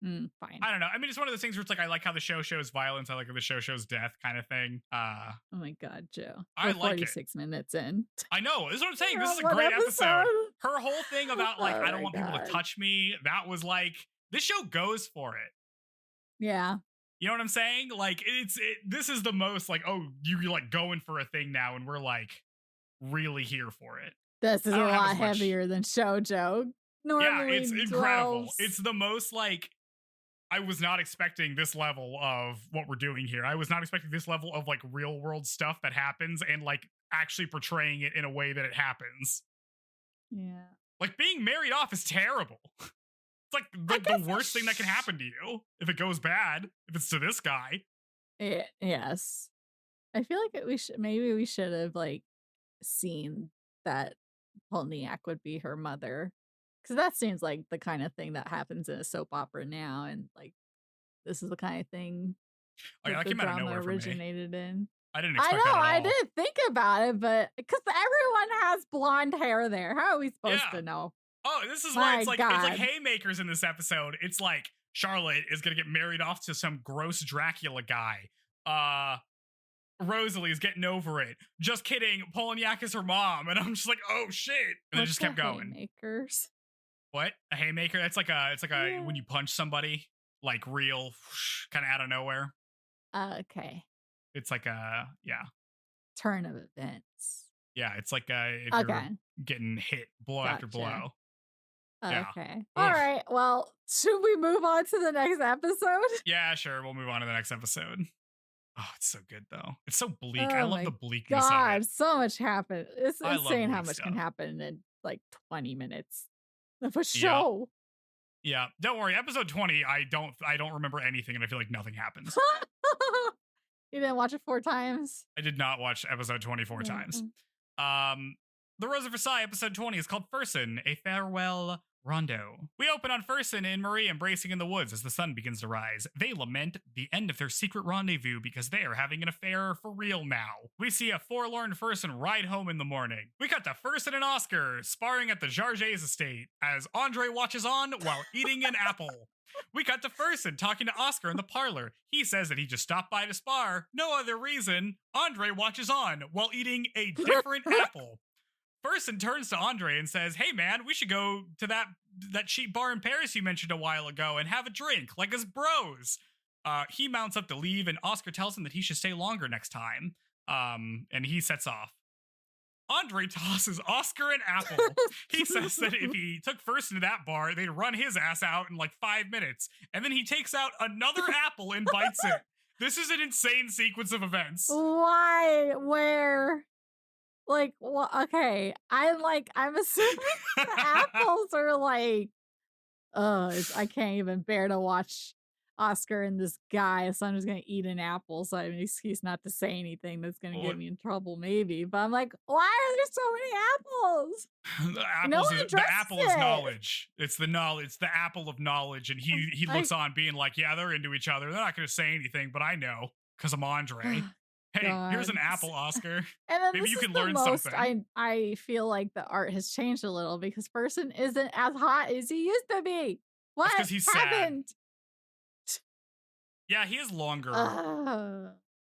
Fine. I don't know. I mean, it's one of those things where it's like I like how the show shows violence. I like how the show shows death, kind of thing. Oh my God, Joe! I like 46 minutes in. I know. This is what I'm saying. This is a great episode. Her whole thing about like I don't want people to touch me. That was like this show goes for it. Yeah. You know what I'm saying? Like this is the most like, oh, you're like going for a thing now, and we're like really here for it. This is a lot heavier than shoujo. Normally, yeah, it's incredible. It's the most like I was not expecting this level of what we're doing here. I was not expecting this level of like real world stuff that happens and like actually portraying it in a way that it happens. Yeah. Like being married off is terrible. It's like the worst thing that can happen to you if it goes bad, if it's to this guy. Yes. I feel like we should have like seen that Polniak would be her mother. Because that seems like the kind of thing that happens in a soap opera now. And like, this is the kind of thing that the came out of nowhere originated in. I didn't expect that at all. I didn't think about it, but because everyone has blonde hair there. How are we supposed to know? Oh, this is why it's like haymakers in this episode. It's like Charlotte is gonna get married off to some gross Dracula guy. Rosalie is getting over it. Just kidding. Polniak is her mom, and I'm just like, oh shit. And it just kept going. Haymakers? What? A haymaker? It's like a when you punch somebody, like real kind of out of nowhere. Okay. It's like a turn of events. Yeah, it's like if you're getting hit blow after blow. Okay. All right. Well, should we move on to the next episode? Yeah, sure. We'll move on to the next episode. Oh, it's so good though. It's so bleak. I love the bleakness of it. So much happened. It's insane how much can happen in like 20 minutes of a show. Yeah. Don't worry. Episode 20, I don't remember anything, and I feel like nothing happens. You didn't watch it 4 times? I did not watch episode 24 times. The Rose of Versailles episode 20 is called Fersen, a farewell rondo. We open on Fersen and Marie embracing in the woods as the sun begins to rise. They lament the end of their secret rendezvous because they are having an affair for real now. We see a forlorn Fersen ride home in the morning. We cut to Fersen and Oscar sparring at the Jarget's estate as Andre watches on while eating an apple. We cut to Fersen talking to Oscar in the parlor. He says that he just stopped by to spar. No other reason. Andre watches on while eating a different apple. Fersen turns to Andre and says, hey man, we should go to that cheap bar in Paris you mentioned a while ago and have a drink, like us bros. He mounts up to leave, and Oscar tells him that he should stay longer next time. And he sets off. Andre tosses Oscar an apple. He says that if he took Fersen to that bar, they'd run his ass out in like 5 minutes. And then he takes out another apple and bites it. This is an insane sequence of events. Why? Where? Like, well, okay. I'm assuming the apples are like, I can't even bear to watch Oscar and this guy, so I'm just gonna eat an apple, so I have an excuse not to say anything that's gonna get me in trouble, maybe. But I'm like, why are there so many apples? The apple is knowledge. It's the knowledge. It's the apple of knowledge, and he looks on, being like, yeah, they're into each other. They're not gonna say anything, but I know because I'm Andre. Hey, here's an apple, Oscar. And then maybe you can learn something. I feel like the art has changed a little because Fersen isn't as hot as he used to be. What happened? Sad. Yeah, he is longer.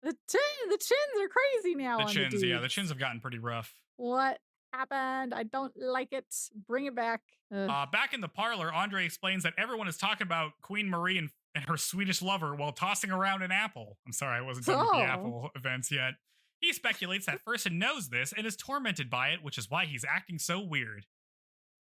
The chins are crazy now. The chins have gotten pretty rough. What happened? I don't like it. Bring it back. Back in the parlor, Andre explains that everyone is talking about Queen Marie and her Swedish lover while tossing around an apple. I'm sorry, I wasn't done with the apple events yet. He speculates that Fersen knows this and is tormented by it, which is why he's acting so weird.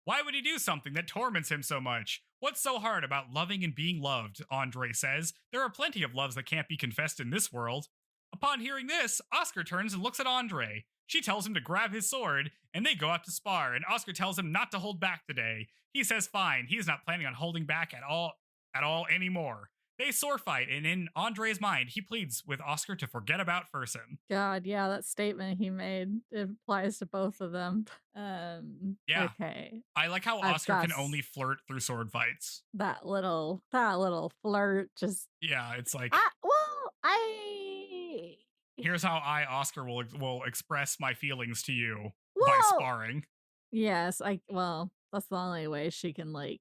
Why would he do something that torments him so much? What's so hard about loving and being loved? Andre says. There are plenty of loves that can't be confessed in this world. Upon hearing this, Oscar turns and looks at Andre. She tells him to grab his sword, and they go out to spar, and Oscar tells him not to hold back today. He says fine, he's not planning on holding back at all anymore. They sword fight, and in Andre's mind, he pleads with Oscar to forget about Fersen. God, yeah, that statement he made, it applies to both of them. Yeah. Okay. I like how Oscar can only flirt through sword fights. That little flirt just... Yeah, it's like... Here's how I, Oscar, will express my feelings to you by sparring. Yes, that's the only way she can, like...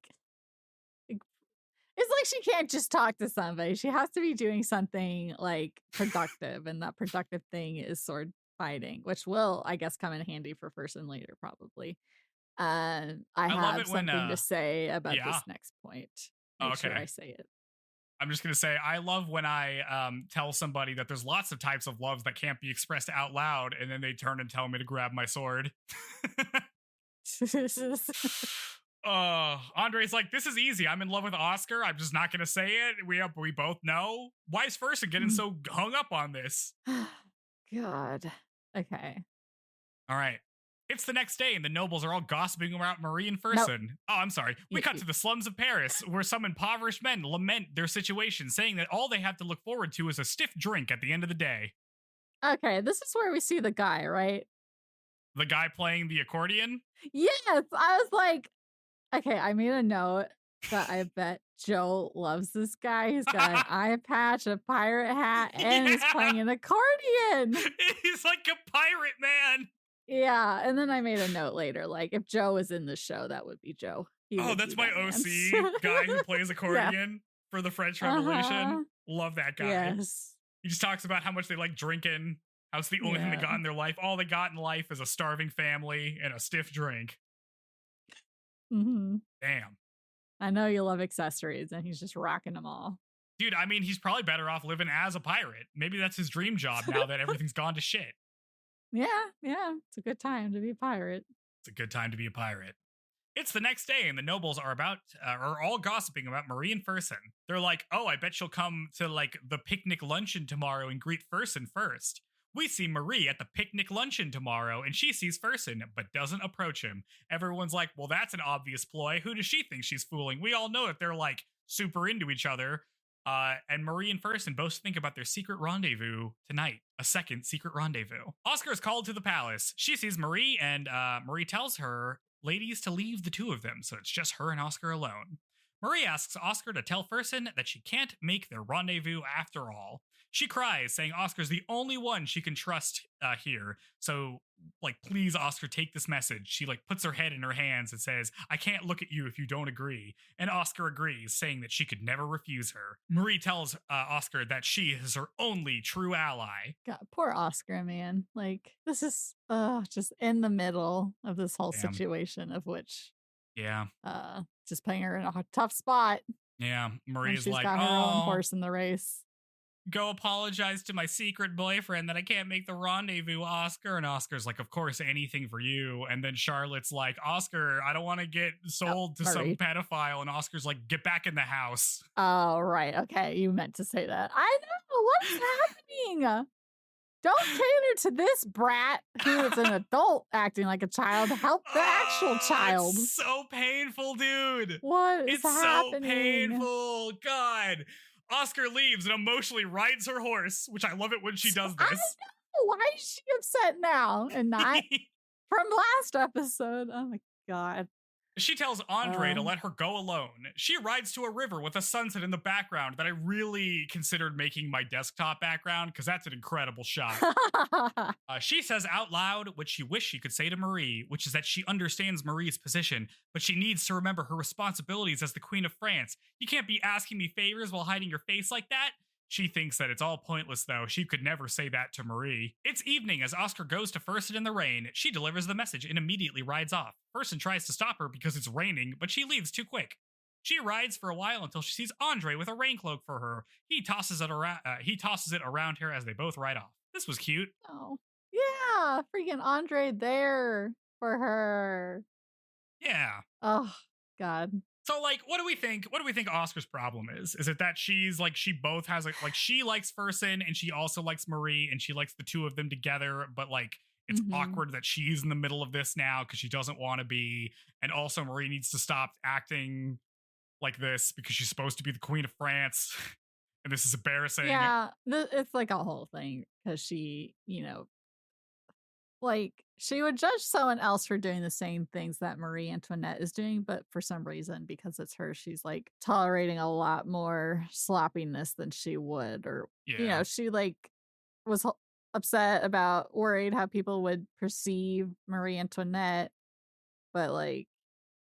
It's like she can't just talk to somebody. She has to be doing something, like, productive, and that productive thing is sword fighting, which will, I guess, come in handy for Fersen later, probably. I have something to say about this next point. Make sure I say it. I'm just going to say, I love when I tell somebody that there's lots of types of loves that can't be expressed out loud, and then they turn and tell me to grab my sword. Andre's like, this is easy. I'm in love with Oscar. I'm just not going to say it. We both know. Why is Fersen getting so hung up on this? God. Okay. All right. It's the next day, and the nobles are all gossiping about Marie and Fersen. Nope. Oh, I'm sorry. We cut to the slums of Paris, where some impoverished men lament their situation, saying that all they have to look forward to is a stiff drink at the end of the day. Okay, this is where we see the guy, right? The guy playing the accordion? Yes! I was like, okay, I made a note that I bet Joe loves this guy. He's got an eye patch, a pirate hat, and he's playing an accordion. He's like a pirate man. Yeah, and then I made a note later, like, if Joe was in the show, that would be Joe. That's my OC guy who plays accordion for the French Revolution. Love that guy. Yes. He just talks about how much they like drinking, how it's the only thing they got in their life. All they got in life is a starving family and a stiff drink. Mm-hmm. Damn. I know you love accessories, and he's just rocking them all. Dude, I mean, he's probably better off living as a pirate. Maybe that's his dream job now that everything's gone to shit. Yeah. It's a good time to be a pirate. It's a good time to be a pirate. It's the next day, and the nobles are all gossiping about Marie and Fersen. They're like, oh, I bet she'll come to, like, the picnic luncheon tomorrow and greet Fersen first. We see Marie at the picnic luncheon tomorrow, and she sees Fersen, but doesn't approach him. Everyone's like, well, that's an obvious ploy. Who does she think she's fooling? We all know that they're, like, super into each other. And Marie and Fersen both think about their secret rendezvous tonight. A second secret rendezvous. Oscar is called to the palace. She sees Marie, and Marie tells her ladies to leave the two of them, so it's just her and Oscar alone. Marie asks Oscar to tell Fersen that she can't make their rendezvous after all. She cries, saying Oscar's the only one she can trust here. So, like, please, Oscar, take this message. She, like, puts her head in her hands and says, I can't look at you if you don't agree. And Oscar agrees, saying that she could never refuse her. Marie tells Oscar that she is her only true ally. God, poor Oscar, man. Like, this is just in the middle of this whole situation, of which... Yeah. Just putting her in a tough spot. Yeah, Marie's like, she's got her own horse in the race. Go apologize to my secret boyfriend that I can't make the rendezvous, Oscar. And Oscar's like, of course, anything for you. And then Charlotte's like, Oscar, I don't want to get sold to some pedophile. And Oscar's like, get back in the house. Oh, right. Okay, you meant to say that. I know. What's happening? Don't cater to this brat who is an adult acting like a child. Help the actual child. It's so painful, dude. What is happening? It's so painful. God. Oscar leaves and emotionally rides her horse, which I love it when she does this. I know. Why is she upset now and not from last episode? Oh my God. She tells Andre to let her go alone. She rides to a river with a sunset in the background that I really considered making my desktop background because that's an incredible shot. She says out loud what she wished she could say to Marie, which is that she understands Marie's position, but she needs to remember her responsibilities as the Queen of France. You can't be asking me favors while hiding your face like that. She thinks that it's all pointless, though. She could never say that to Marie. It's evening as Oscar goes to Fersen in the rain. She delivers the message and immediately rides off. Fersen tries to stop her because it's raining, but she leaves too quick. She rides for a while until she sees Andre with a rain cloak for her. He tosses it around her as they both ride off. This was cute. Oh, yeah. Freaking Andre there for her. Yeah. Oh, God. So like, what do we think? What do we think Oscar's problem is? Is it that she's like she both has like she likes Fersen and she also likes Marie and she likes the two of them together, but like it's Mhm. awkward that she's in the middle of this now because she doesn't want to be, and also Marie needs to stop acting like this because she's supposed to be the Queen of France, and this is embarrassing. Yeah, it's like a whole thing because she, like, she would judge someone else for doing the same things that Marie Antoinette is doing, but for some reason, because it's her, she's, like, tolerating a lot more sloppiness than she would, or, Yeah, she, like, was upset about worried how people would perceive Marie Antoinette, but, like,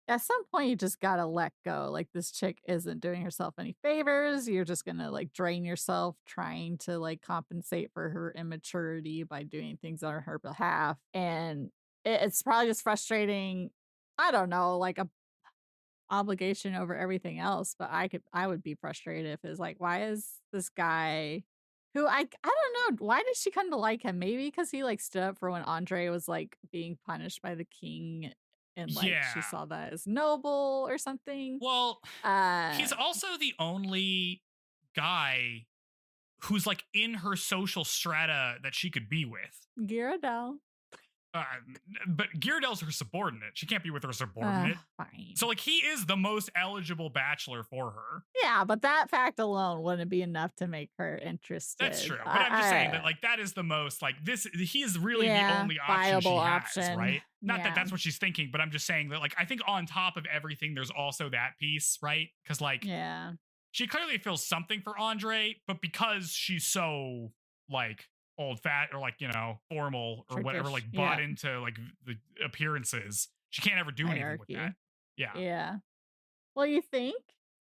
at some point, you just gotta let go. Like, this chick isn't doing herself any favors. You're just gonna, like, drain yourself trying to, like, compensate for her immaturity by doing things on her behalf. And it's probably just frustrating. I don't know, like, a obligation over everything else, but I would be frustrated if it's like, why is this guy who I don't know, why did she come to like him? Maybe because he like stood up for when Andre was like being punished by the king and like she yeah. saw that as noble or something. Well, Uh he's also the only guy who's like in her social strata that she could be with. Gyardell. Uh, but Ghirardel's her subordinate. She can't be with her subordinate. Fine. So like he is the most eligible bachelor for her. Yeah, but that fact alone wouldn't be enough to make her interested. That's true. But I'm just saying that like that is the most like this he is really the yeah, only option she viable has, option. right? Not that Yeah. that's what she's thinking, but I'm just saying that like I think on top of everything there's also that piece, right? Cuz like Yeah. she clearly feels something for Andre, but because she's so like old fat or like, formal or whatever, Trickish. like bought Yeah. into like the appearances, she can't ever do anything with that. Hierarchy. Yeah. Yeah. Well, you think?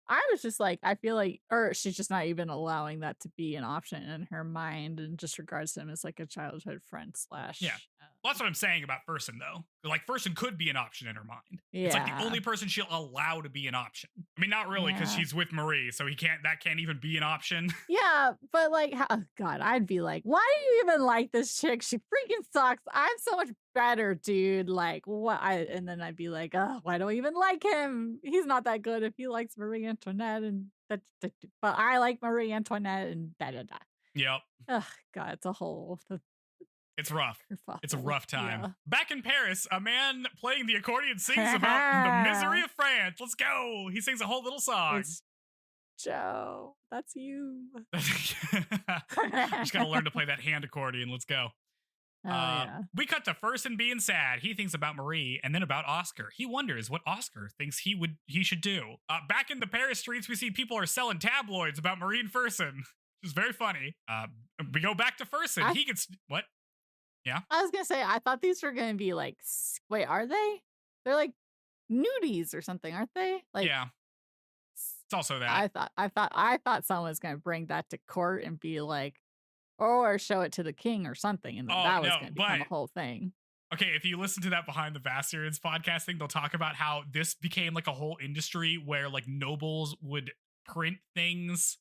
I was just like, I feel like, or she's just not even allowing that to be an option in her mind and just regards him as like a childhood friend Yeah. slash. Well, that's what I'm saying about Fersen, though. Like, Fersen could be an option in her mind. It's like the Yeah. only person she'll allow to be an option. I mean, not really, because Yeah. she's with Marie, so that can't even be an option. Yeah, but like, oh God, I'd be like, why do you even like this chick? She freaking sucks. I'm so much better, dude. Like, what? And then I'd be like, oh, why do I even like him? He's not that good if he likes Marie Antoinette and that. But I like Marie Antoinette and da da da. Yep. Oh God, it's a whole. It's rough. It's a rough time. Yeah. Back in Paris, a man playing the accordion sings about the misery of France. Let's go. He sings a whole little song. It's Joe. That's you. Just gotta learn to play that hand accordion. Let's go. Oh, yeah. We cut to Fersen being sad. He thinks about Marie and then about Oscar. He wonders what Oscar thinks he should do. Back in the Paris streets, we see people are selling tabloids about Marie and Fersen, which is very funny. We go back to Fersen. He gets what? Yeah. I was gonna say I thought these were gonna be like wait, are they? They're like nudies or something, aren't they? Like yeah. It's also that. I thought someone was gonna bring that to court and be like, or show it to the king or something, and then that was gonna become a whole thing. Okay, if you listen to that Behind the Bastards podcast thing, they'll talk about how this became like a whole industry where like nobles would print things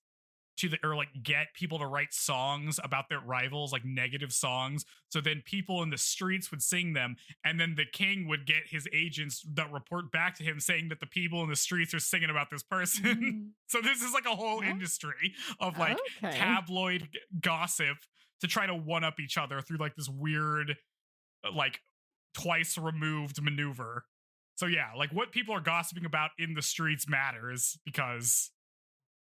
or like get people to write songs about their rivals, like negative songs. So then people in the streets would sing them, and then the king would get his agents that report back to him saying that the people in the streets are singing about this person. Mm-hmm. So this is like a whole industry of like tabloid gossip to try to one up each other through like this weird, like twice removed maneuver. So yeah, like what people are gossiping about in the streets matters because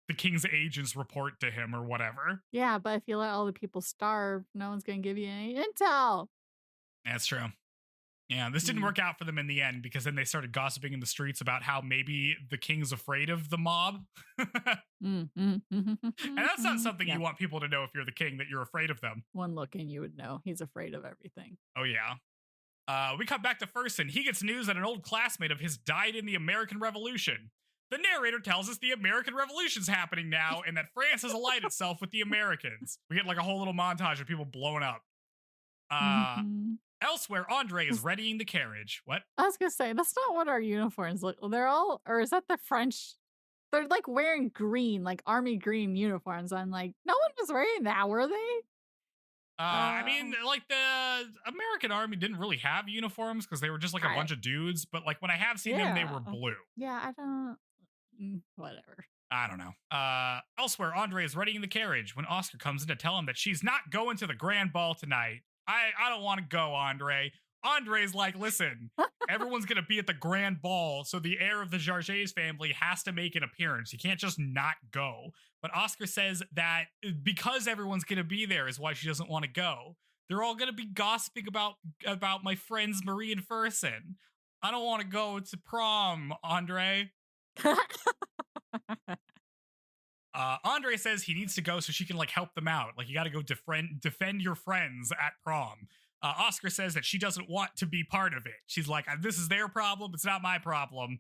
the king's agents report to him or whatever. Yeah, but if you let all the people starve, no one's gonna give you any intel. That's true. Yeah, this didn't work out for them in the end because then they started gossiping in the streets about how maybe the king's afraid of the mob. And that's not something you want people to know if you're the king, that you're afraid of them. One look and you would know he's afraid of everything. Oh, yeah. We cut back to Fersen. He gets news that an old classmate of his died in the American Revolution. The narrator tells us the American Revolution's happening now and that France has allied itself with the Americans. We get like a whole little montage of people blowing up. Elsewhere, Andre is readying the carriage. What? I was gonna say, that's not what our uniforms look. They're all, or is that the French? They're like wearing green, like army green uniforms. I'm like, no one was wearing that, were they? I mean, like the American Army didn't really have uniforms because they were just like a bunch of dudes. But like when I have seen them, they were blue. Yeah, I don't. Whatever. I don't know. Elsewhere, Andre is readying the carriage when Oscar comes in to tell him that she's not going to the grand ball tonight. I don't want to go, Andre. Andre's like, listen, everyone's going to be at the grand ball, so the heir of the Jargets family has to make an appearance. He can't just not go. But Oscar says that because everyone's going to be there is why she doesn't want to go. They're all going to be gossiping about my friends Marie and Fersen. I don't want to go to prom, Andre. Andre says he needs to go so she can like help them out. Like you got to go defend your friends at prom. Oscar says that she doesn't want to be part of it. She's like, this is their problem. It's not my problem.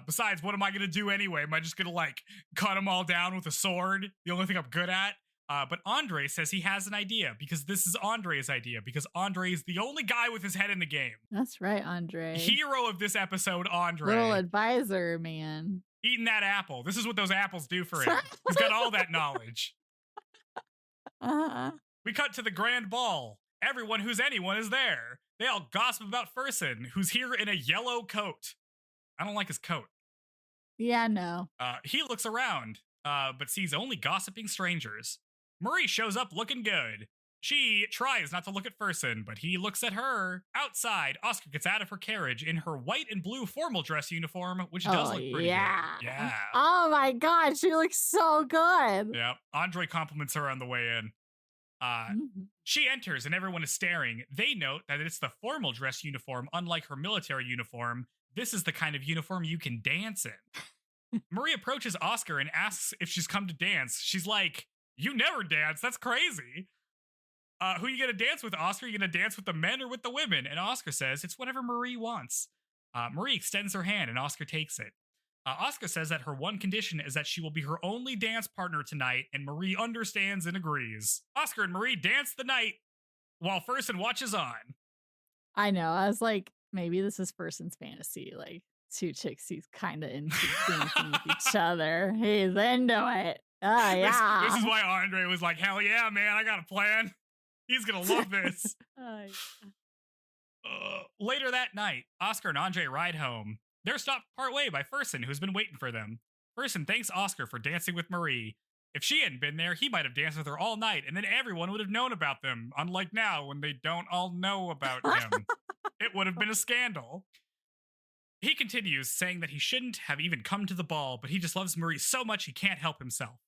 Besides, what am I going to do anyway? Am I just going to like cut them all down with a sword? The only thing I'm good at? But Andre says he has an idea because this is Andre's idea because Andre is the only guy with his head in the game. That's right, Andre. Hero of this episode, Andre. Little advisor, man. Eating that apple. This is what those apples do for him. He's got all that knowledge. We cut to the grand ball. Everyone who's anyone is there. They all gossip about Fersen, who's here in a yellow coat. I don't like his coat. Yeah, no. He looks around, but sees only gossiping strangers. Marie shows up looking good. She tries not to look at Fersen, but he looks at her. Outside, Oscar gets out of her carriage in her white and blue formal dress uniform, which does look pretty good. Yeah. Oh my God, she looks so good. Yeah. Andre compliments her on the way in. She enters and everyone is staring. They note that it's the formal dress uniform, unlike her military uniform. This is the kind of uniform you can dance in. Marie approaches Oscar and asks if she's come to dance. She's like, you never dance. That's crazy. Who are you going to dance with, Oscar? Are you going to dance with the men or with the women? And Oscar says it's whatever Marie wants. Marie extends her hand and Oscar takes it. Oscar says that her one condition is that she will be her only dance partner tonight, and Marie understands and agrees. Oscar and Marie dance the night while Fersen watches on. I know. I was like, maybe this is Fersen's fantasy. Like, two chicks he's kind of into dancing with each other. He's into it. Oh, yeah. This is why Andre was like, hell yeah, man, I got a plan. He's going to love this. Later that night, Oscar and Andre ride home. They're stopped partway by Fersen, who's been waiting for them. Fersen thanks Oscar for dancing with Marie. If she hadn't been there, he might have danced with her all night, and then everyone would have known about them, unlike now when they don't all know about him. It would have been a scandal. He continues, saying that he shouldn't have even come to the ball, but he just loves Marie so much he can't help himself.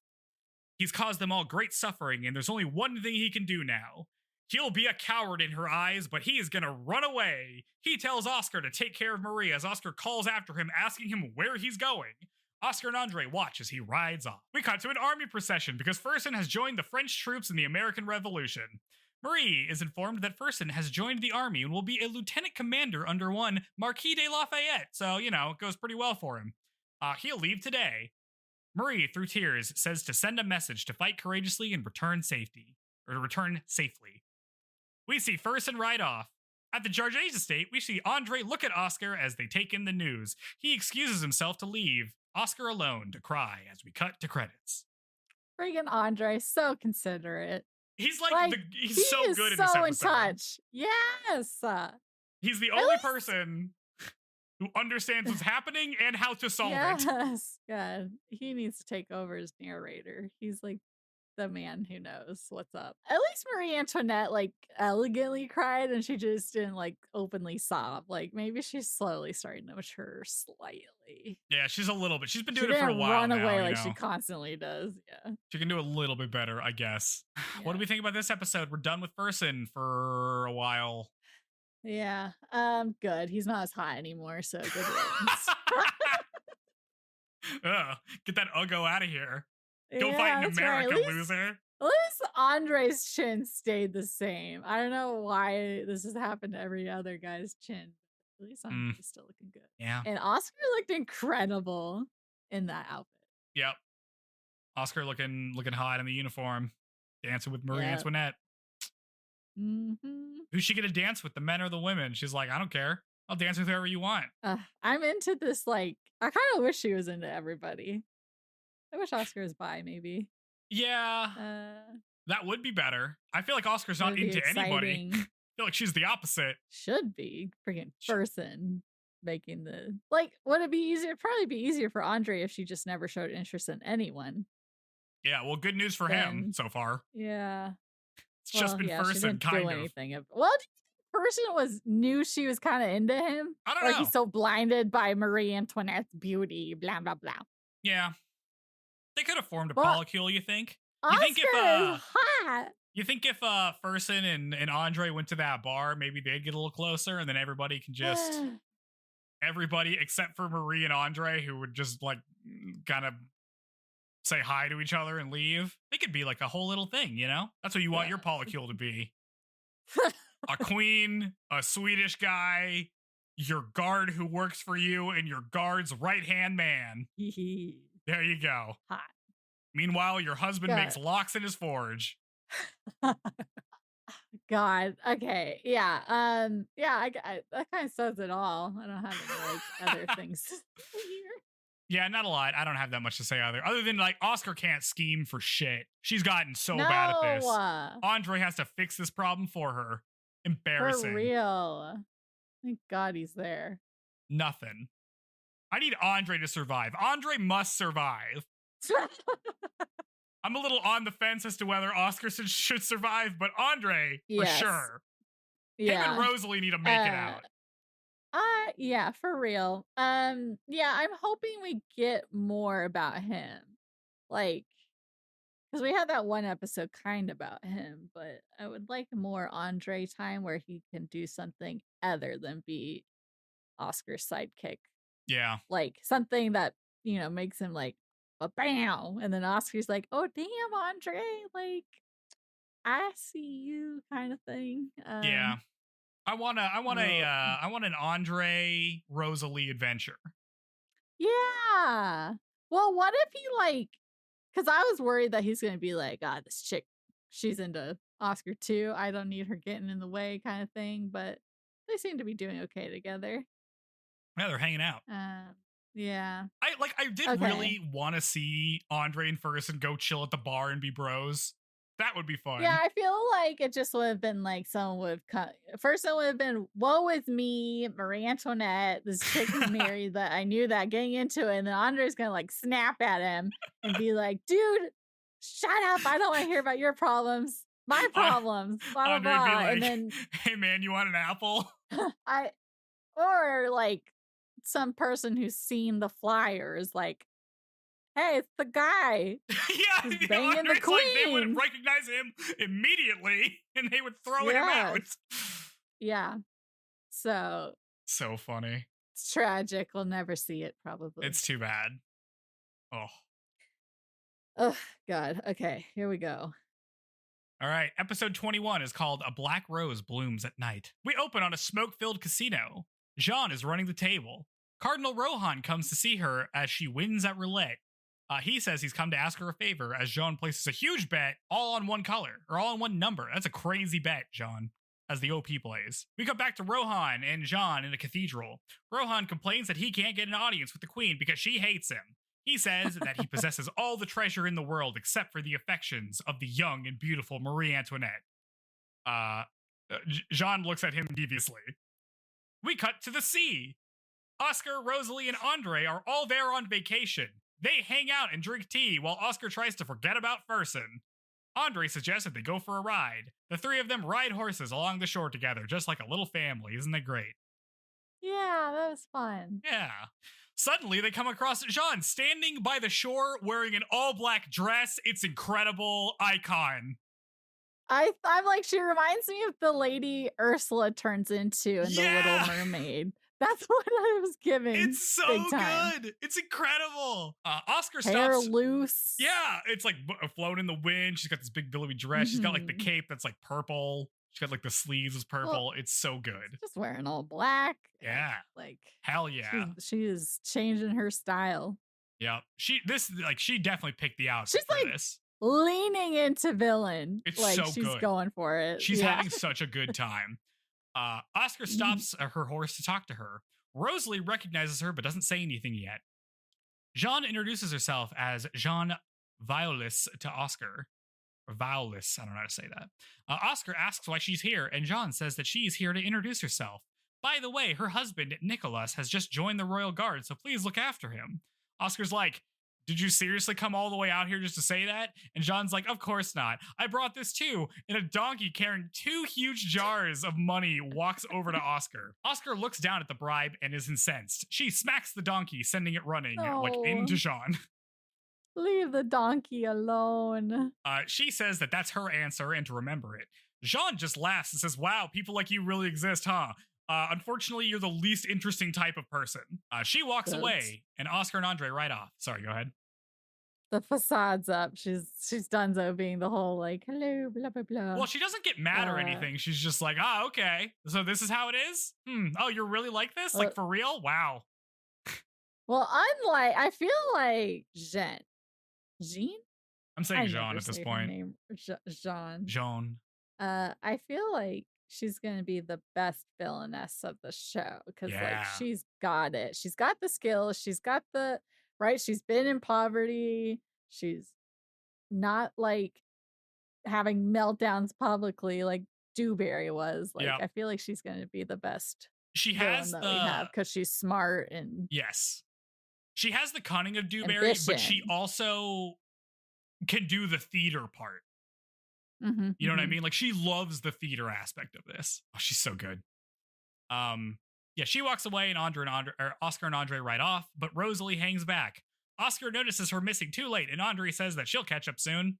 He's caused them all great suffering, and there's only one thing he can do now. He'll be a coward in her eyes, but he is gonna run away. He tells Oscar to take care of Marie as Oscar calls after him, asking him where he's going. Oscar and Andre watch as he rides off. We cut to an army procession because Fersen has joined the French troops in the American Revolution. Marie is informed that Fersen has joined the army and will be a lieutenant commander under one Marquis de Lafayette, so, you know, it goes pretty well for him. He'll leave today. Marie, through tears, says to send a message to fight courageously and return safely. We see Fersen ride off. At the Jargets estate, we see Andre look at Oscar as they take in the news. He excuses himself to leave, Oscar alone to cry as we cut to credits. Friggin' Andre, so considerate. He's he's so good in this episode. So in touch. Yes. He's the only person who understands what's happening and how to solve it. Yes. God, he needs to take over as narrator. He's like the man who knows what's up. At least Marie Antoinette like elegantly cried and she just didn't like openly sob. Like maybe she's slowly starting to mature slightly. Yeah, she's a little bit. She's been doing it for a while now. Run away like she constantly does. Yeah. She can do a little bit better, I guess. Yeah. What do we think about this episode? We're done with Fersen for a while. Yeah. Good. He's not as hot anymore, so good riddance. Get that Uggo out of here. Go fight in America, right. Loser. At least Andre's chin stayed the same. I don't know why this has happened to every other guy's chin. At least Andre's still looking good. Yeah. And Oscar looked incredible in that outfit. Yep. Oscar looking hot in the uniform. Dancing with Marie Antoinette. Mm-hmm. Who's she gonna dance with, the men or the women? She's like, I don't care. I'll dance with whoever you want. I'm into this, like, I kind of wish she was into everybody. I wish Oscar was bi, maybe. Yeah. That would be better. I feel like Oscar's It not would be into anybody. exciting. I feel like she's the opposite. Should be freaking Fersen making the would it be easier? It'd probably be easier for Andre if she just never showed interest in anyone. Yeah, well, good news for him so far. Yeah. It's just been Fersen, she didn't kind do of. anything. Well, Fersen knew she was kind of into him. I don't know. He's so blinded by Marie Antoinette's beauty, blah blah blah. Yeah, they could have formed a polycule. You think? Oscar is hot. You think if Fersen and Andre went to that bar, maybe they'd get a little closer, and then everybody can just everybody except for Marie and Andre, who would just like kind of say hi to each other and leave. They could be like a whole little thing, you know? That's what you want your polycule to be. A queen, a Swedish guy, your guard who works for you, and your guard's right-hand man. There you go. Hot. Meanwhile, your husband makes locks in his forge. God. Okay. Yeah. I that kind of says it all. I don't have any other things here. Yeah, not a lot. I don't have that much to say either. Other than like Oscar can't scheme for shit. She's gotten so bad at this. Andre has to fix this problem for her. Embarrassing. For real. Thank God he's there. Nothing. I need Andre to survive. Andre must survive. I'm a little on the fence as to whether Oscar should survive, but Andre, for sure. Him and Rosalie need to make it out. Yeah, for real. I'm hoping we get more about him. Like, because we had that one episode kind about him, but I would like more Andre time where he can do something other than be Oscar's sidekick. Yeah. Like, something that, makes him like, bam! And then Oscar's like, oh, damn, Andre, like, I see you kind of thing. Yeah. I want an Andre Rosalie adventure. Yeah. Well, what if he because I was worried that he's going to be like, this chick, she's into Oscar too. I don't need her getting in the way kind of thing. But they seem to be doing okay together. Yeah, they're hanging out. Yeah. I did really want to see Andre and Fersen go chill at the bar and be bros. That would be fun. Yeah, I feel like it just would have been like someone would have come. First, it would have been, woe is me, Marie Antoinette, this chick is married, that I knew that getting into it. And then Andre's going to like snap at him and be like, dude, shut up. I don't want to hear about your problems. My problems. Blah, blah, blah. Like, and then, hey, man, you want an apple? Or like some person who's seen the flyers, like, hey, it's the guy. Yeah, he's banging the queen. Like they would recognize him immediately, and they would throw him out. Yeah. So funny. It's tragic. We'll never see it, probably. It's too bad. Oh, God. Okay, here we go. All right, episode 21 is called A Black Rose Blooms at Night. We open on a smoke-filled casino. Jeanne is running the table. Cardinal Rohan comes to see her as she wins at roulette. He says he's come to ask her a favor as Jeanne places a huge bet all on one color, or all on one number. That's a crazy bet, Jeanne, as the OP plays. We come back to Rohan and Jeanne in a cathedral. Rohan complains that he can't get an audience with the queen because she hates him. He says that he possesses all the treasure in the world except for the affections of the young and beautiful Marie Antoinette. Jeanne looks at him deviously. We cut to the sea. Oscar, Rosalie, and Andre are all there on vacation. They hang out and drink tea while Oscar tries to forget about Fersen. Andre suggests that they go for a ride. The three of them ride horses along the shore together, just like a little family. Isn't that great? Yeah, that was fun. Yeah. Suddenly, they come across Jeanne standing by the shore wearing an all-black dress. It's incredible. Icon. I'm like, she reminds me of the lady Ursula turns into in The Little Mermaid. That's what I was giving. It's so good. It's incredible. Oscar hair stops. Loose. Yeah, it's like floating in the wind. She's got this big billowy dress. She's got like the cape that's like purple. She's got like the sleeves is purple. Well, it's so good. Just wearing all black. Yeah. Like hell yeah. She is changing her style. Yeah. She definitely picked the outfit for this. Leaning into villain. It's like so she's good. Going for it. She's having such a good time. Oscar stops her horse to talk to her. Rosalie recognizes her but doesn't say anything yet. Jeanne introduces herself as Jeanne Violis to Oscar. Vowless. I don't know how to say that. Oscar asks why she's here, and Jeanne says that she's here to introduce herself. By the way, her husband, Nicholas, has just joined the Royal Guard, so please look after him. Oscar's like, did you seriously come all the way out here just to say that? And Jeanne's like, of course not. I brought this too. And a donkey carrying 2 huge jars of money walks over to Oscar. Oscar looks down at the bribe and is incensed. She smacks the donkey, sending it running, like into Jeanne. Leave the donkey alone. She says that that's her answer and to remember it. Jeanne just laughs and says, wow, people like you really exist, huh? Unfortunately, you're the least interesting type of person. She walks away, and Oscar and Andre ride off. Sorry, go ahead. The facade's up. She's donezo being the whole like, hello, blah, blah, blah. Well, she doesn't get mad or anything. She's just like, okay. So this is how it is? Oh, you're really like this? Like, for real? Wow. Well, I feel like Jeanne? I'm saying Jeanne at this point. Jeanne. I feel like she's gonna be the best villainess of the show because like she's got it. She's got the skills. She's got the right. She's been in poverty. She's not like having meltdowns publicly like Dewberry was. Like I feel like she's gonna be the best. She has that we have because she's smart and she has the cunning of Dewberry, but she also can do the theater part. Mm-hmm, you know what I mean? Like she loves the theater aspect of this. Oh, she's so good. She walks away and Oscar and Andre ride off, but Rosalie hangs back. Oscar notices her missing too late, and Andre says that she'll catch up soon.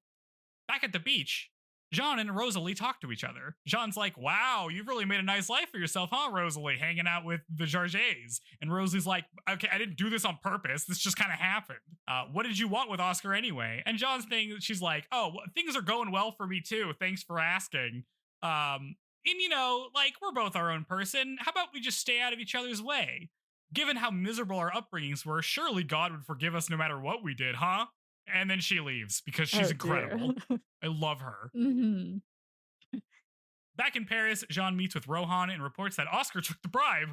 Back at the beach, Jeanne and Rosalie talk to each other. Jeanne's like, wow, you've really made a nice life for yourself, huh, Rosalie, hanging out with the Jargets. And Rosalie's like, okay, I didn't do this on purpose. This just kind of happened. What did you want with Oscar anyway? And Jeanne's thing, she's like, oh, things are going well for me too. Thanks for asking. And like, we're both our own person. How about we just stay out of each other's way? Given how miserable our upbringings were, surely God would forgive us no matter what we did, huh? And then she leaves because she's incredible. I love her. Mm-hmm. Back in Paris, Jeanne meets with Rohan and reports that Oscar took the bribe.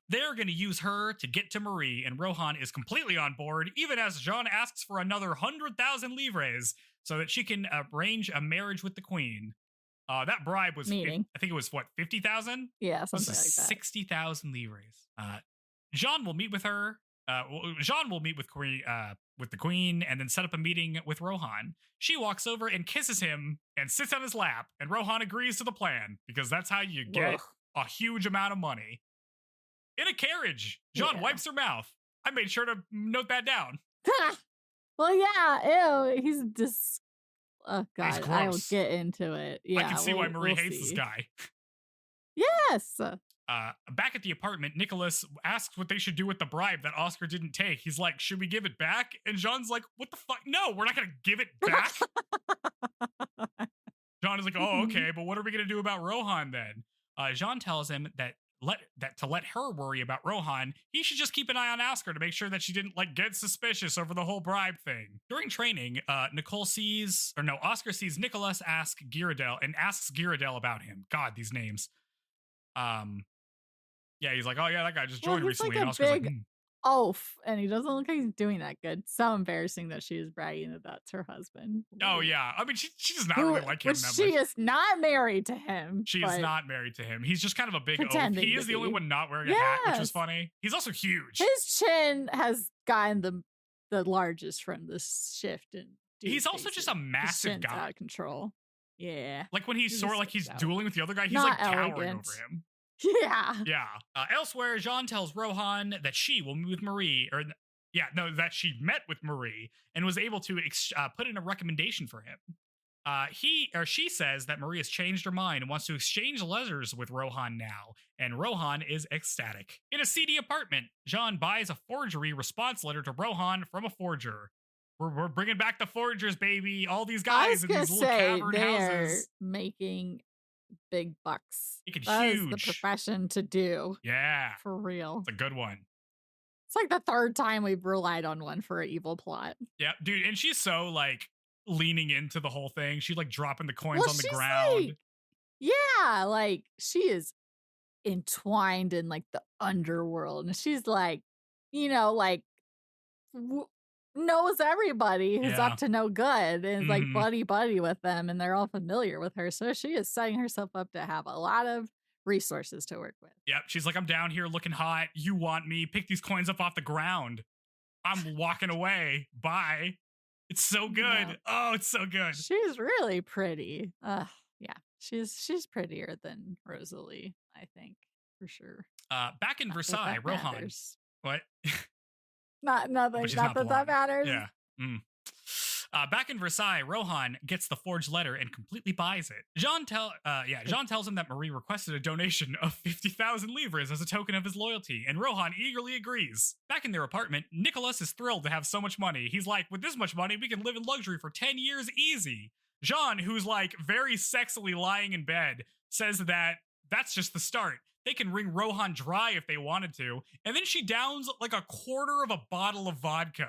They're going to use her to get to Marie, and Rohan is completely on board, even as Jeanne asks for another 100,000 livres so that she can arrange a marriage with the queen. That bribe was, I think it was, 50,000? Yeah, something like that. 60,000 livres. Jeanne will meet with her. Jeanne will meet with the queen and then set up a meeting with Rohan. She walks over and kisses him and sits on his lap, and Rohan agrees to the plan because that's how you get a huge amount of money. In a carriage, Jeanne wipes her mouth. I made sure to note that down. Well, yeah, ew, he's just... Oh, God, I will get into it. Yeah, I can see why Marie hates this guy. Yes! Back at the apartment, Nicholas asks what they should do with the bribe that Oscar didn't take. He's like, should we give it back? And Jeanne's like, what the fuck? No, we're not going to give it back. Jeanne is like, oh, okay, but what are we going to do about Rohan then? Jeanne tells him that to let her worry about Rohan, he should just keep an eye on Oscar to make sure that she didn't get suspicious over the whole bribe thing. During training, Oscar sees Nicholas asks Giradel about him. God, these names. He's like, oh yeah, that guy just joined recently. Like and Oscar's like, oaf, and he doesn't look like he's doing that good. So embarrassing that she was bragging that that's her husband. Oh yeah, I mean she does not really like him that much. She is not married to him. She is not married to him. He's just kind of a big oaf. He is the only one not wearing a hat, which was funny. He's also huge. His chin has gotten the largest from this shift, and he's also just a massive guy, out of control. Yeah, like when he's dueling with the other guy, he's like towering over him. Yeah. Elsewhere, Jeanne tells Rohan that she will meet with Marie, that she met with Marie and was able to put in a recommendation for him. She says that Marie has changed her mind and wants to exchange letters with Rohan now, and Rohan is ecstatic. In a seedy apartment, Jeanne buys a forgery response letter to Rohan from a forger. We're bringing back the forgers, baby. All these guys in these little cavern houses. Making big bucks. That is the profession to do. Yeah. For real. It's a good one. It's like the third time we've relied on one for an evil plot. Yeah, dude. And she's so leaning into the whole thing. She's dropping the coins on the ground. She is entwined in the underworld. And she's knows everybody who's up to no good and is like buddy with them, and they're all familiar with her. So she is setting herself up to have a lot of resources to work with. Yep. She's like, I'm down here looking hot. You want me? Pick these coins up off the ground. I'm walking away. Bye. It's so good. Yeah. Oh, it's so good. She's really pretty. Yeah. She's prettier than Rosalie, I think, for sure. Back in Versailles, Rohan. Matters. What? Nothing. Not that matters. Yeah. Back in Versailles, Rohan gets the forged letter and completely buys it. Jeanne tells him that Marie requested a donation of 50,000 livres as a token of his loyalty, and Rohan eagerly agrees. Back in their apartment, Nicholas is thrilled to have so much money. He's like, with this much money, we can live in luxury for 10 years easy. Jeanne, who's like very sexily lying in bed, says that that's just the start. They can wring Rohan dry if they wanted to, and then she downs like a quarter of a bottle of vodka.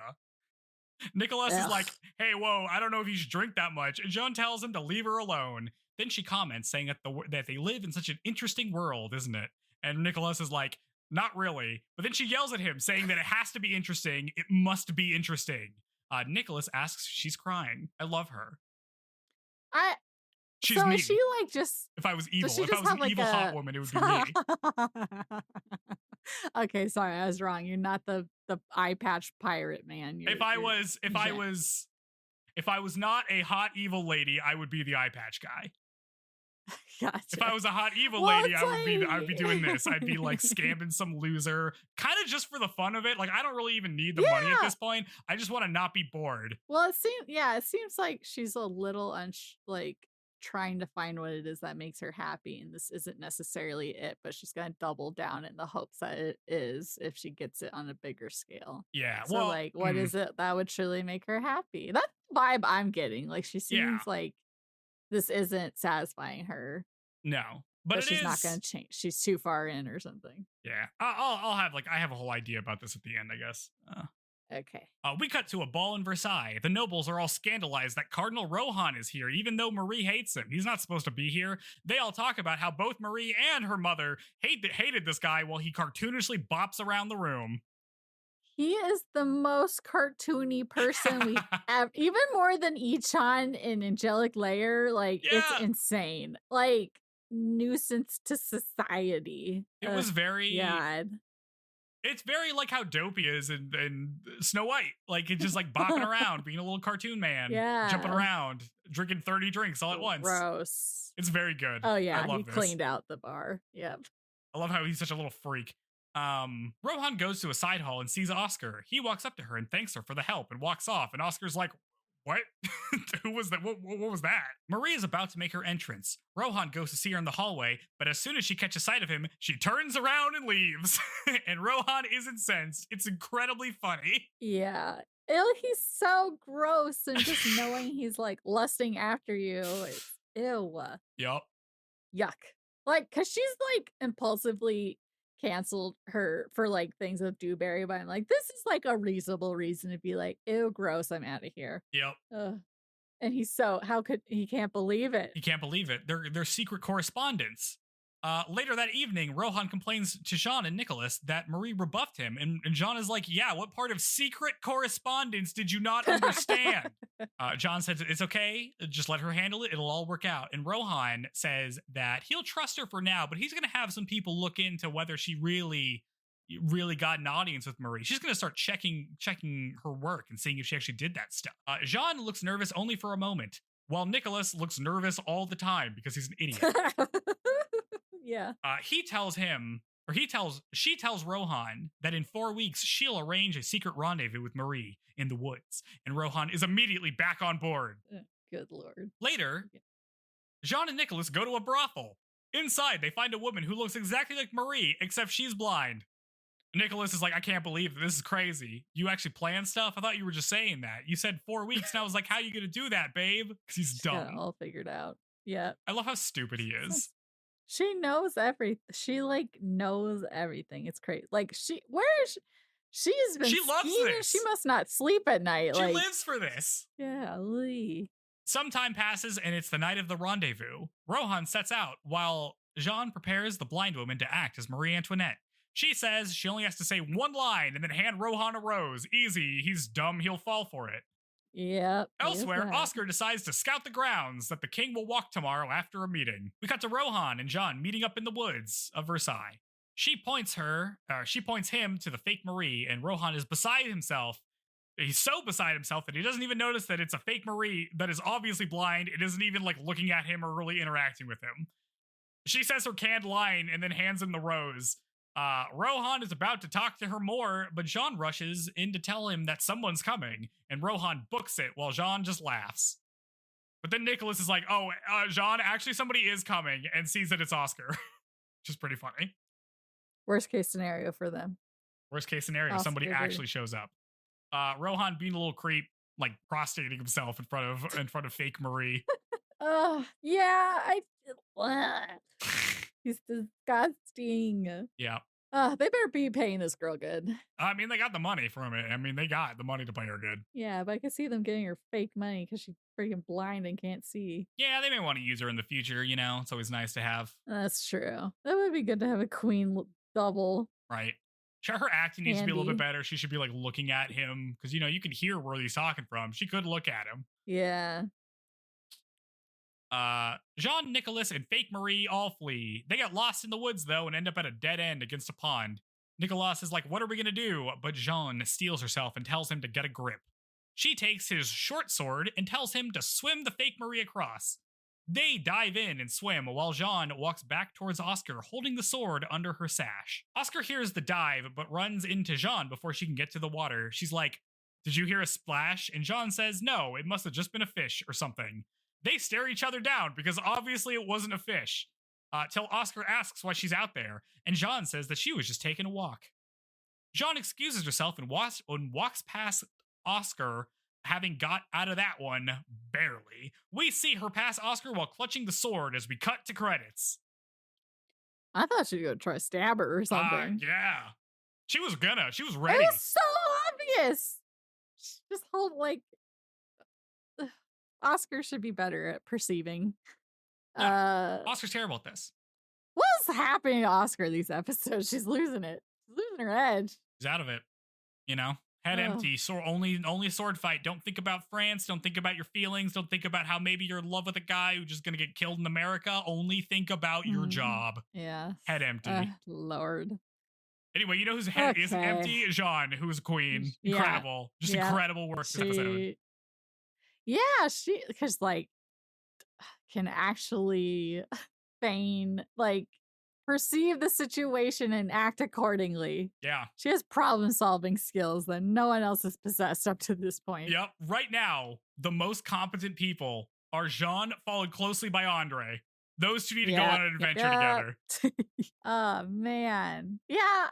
Nicholas is like, hey, whoa, I don't know if you should drink that much. And Jeanne tells him to leave her alone. Then she comments saying that they live in such an interesting world, isn't it? And Nicholas is like, not really. But then she yells at him saying that it has to be interesting. It must be interesting. Nicholas asks if she's crying. I love her. She's me. She like just... If I was evil, if I was an evil hot woman, it would be me. Okay, sorry, I was wrong. You're not the eye patch pirate man. If I was not a hot evil lady, I would be the eye patch guy. Gotcha. If I was a hot evil lady, I would be doing this. I'd be like scamming some loser, kind of just for the fun of it. Like, I don't really even need the money at this point. I just want to not be bored. Well, it seems like she's a little trying to find what it is that makes her happy, and this isn't necessarily it, but she's gonna double down in the hopes that it is if she gets it on a bigger scale. Yeah. So what is it that would truly make her happy? That's the vibe I'm getting. Like, she seems like this isn't satisfying her. No, but she's not gonna change. She's too far in or something. Yeah. I'll have I have a whole idea about this at the end, I guess. Okay. We cut to a ball in Versailles. The nobles are all scandalized that Cardinal Rohan is here, even though Marie hates him. He's not supposed to be here. They all talk about how both Marie and her mother hated this guy while he cartoonishly bops around the room. He is the most cartoony person we have, even more than Ichan in Angelic Layer. It's insane. Like, nuisance to society. It was very... God. It's very like how Dopey is in Snow White. Like, it's just like bopping around, being a little cartoon man. Yeah. Jumping around, drinking 30 drinks all at once. Gross. It's very good. Oh, yeah. He cleaned out the bar. Yep. I love how he's such a little freak. Rohan goes to a side hall and sees Oscar. He walks up to her and thanks her for the help and walks off. And Oscar's like, what? Who was that? What was that? Marie is about to make her entrance. Rohan goes to see her in the hallway, but as soon as she catches sight of him, she turns around and leaves. And Rohan is incensed. It's incredibly funny. Yeah. Ew, he's so gross, and just knowing he's like lusting after you. Ew. Yup. Yuck. Like, cause she's like impulsively canceled her for like things with Dewberry, but I'm like, this is like a reasonable reason to be like, ew, gross, I'm out of here. Yep. And he can't believe it. He can't believe it. They're secret correspondence. Later that evening, Rohan complains to Jeanne and Nicholas that Marie rebuffed him, and Jeanne is like, yeah, what part of secret correspondence did you not understand? Jeanne says, it's okay, just let her handle it, it'll all work out. And Rohan says that he'll trust her for now, but he's gonna have some people look into whether she really got an audience with Marie. She's gonna start checking her work and seeing if she actually did that stuff. Jeanne looks nervous only for a moment, while Nicholas looks nervous all the time because he's an idiot. Yeah. She tells Rohan that in 4 weeks she'll arrange a secret rendezvous with Marie in the woods, and Rohan is immediately back on board. Good Lord. Later, Jeanne and Nicholas go to a brothel. Inside, they find a woman who looks exactly like Marie, except she's blind. Nicholas is like, I can't believe it. This is crazy. You actually plan stuff? I thought you were just saying that. You said 4 weeks, and I was like, how are you going to do that, babe? Because he's dumb. All figured out. Yeah. I love how stupid he is. She knows everything. She knows everything. It's crazy. Like, she's been she loves scheming. this. She must not sleep at night. She lives for this. Yeah, Lee. Some time passes and it's the night of the rendezvous. Rohan sets out while Jeanne prepares the blind woman to act as Marie Antoinette. She says she only has to say one line and then hand Rohan a rose. Easy. He's dumb. He'll fall for it. Yep. Elsewhere, Oscar decides to scout the grounds that the king will walk tomorrow after a meeting. We cut to Rohan and Jeanne meeting up in the woods of Versailles. She points him to the fake Marie, and Rohan is beside himself. He's so beside himself that he doesn't even notice that it's a fake Marie that is obviously blind. It isn't even like looking at him or really interacting with him. She says her canned line and then hands him the rose. Rohan is about to talk to her more, but Jeanne rushes in to tell him that someone's coming, and Rohan books it while Jeanne just laughs. But then Nicholas is like, Jeanne, actually somebody is coming, and sees that it's Oscar, which is pretty funny. Worst case scenario for them. Worst case scenario, Oscar somebody actually shows up. Rohan being a little creep, like prostrating himself in front of fake Marie. Yeah, he's disgusting. Yeah. They better be paying this girl good. I mean, they got the money from it. I mean, they got the money to pay her good. Yeah, but I can see them getting her fake money because she's freaking blind and can't see. Yeah, they may want to use her in the future, you know? It's always nice to have. That's true. That would be good to have a queen double. Right. Sure, her acting needs to be a little bit better. She should be like looking at him because, you know, you can hear where he's talking from. She could look at him. Yeah. Jeanne, Nicholas, and fake Marie all flee. They get lost in the woods, though, and end up at a dead end against a pond. Nicholas is like, what are we going to do? But Jeanne steals herself and tells him to get a grip. She takes his short sword and tells him to swim the fake Marie across. They dive in and swim while Jeanne walks back towards Oscar, holding the sword under her sash. Oscar hears the dive, but runs into Jeanne before she can get to the water. She's like, did you hear a splash? And Jeanne says, no, it must have just been a fish or something. They stare each other down because obviously it wasn't a fish. Till Oscar asks why she's out there, and Jeanne says that she was just taking a walk. Jeanne excuses herself and walks past Oscar, having got out of that one barely. We see her pass Oscar while clutching the sword as we cut to credits. I thought she was going to try to stab her or something. Yeah. She was ready. It was so obvious. Just hold like... Oscar should be better at perceiving. Yeah. Oscar's terrible at this. What's happening to Oscar these episodes? She's losing it. She's losing her edge. She's out of it. You know? Head empty. Sword, only sword fight. Don't think about France. Don't think about your feelings. Don't think about how maybe you're in love with a guy who's just going to get killed in America. Only think about your job. Yeah. Head empty. Lord. Anyway, you know whose head isn't empty? Jeanne, who's queen. Incredible. Just incredible work this episode. Yeah, she, because like, can actually feign, like, perceive the situation and act accordingly. Yeah. She has problem-solving skills that no one else has possessed up to this point. Yep. Right now, the most competent people are Jeanne, followed closely by Andre. Those two need to go on an adventure together. Oh, man. Yeah.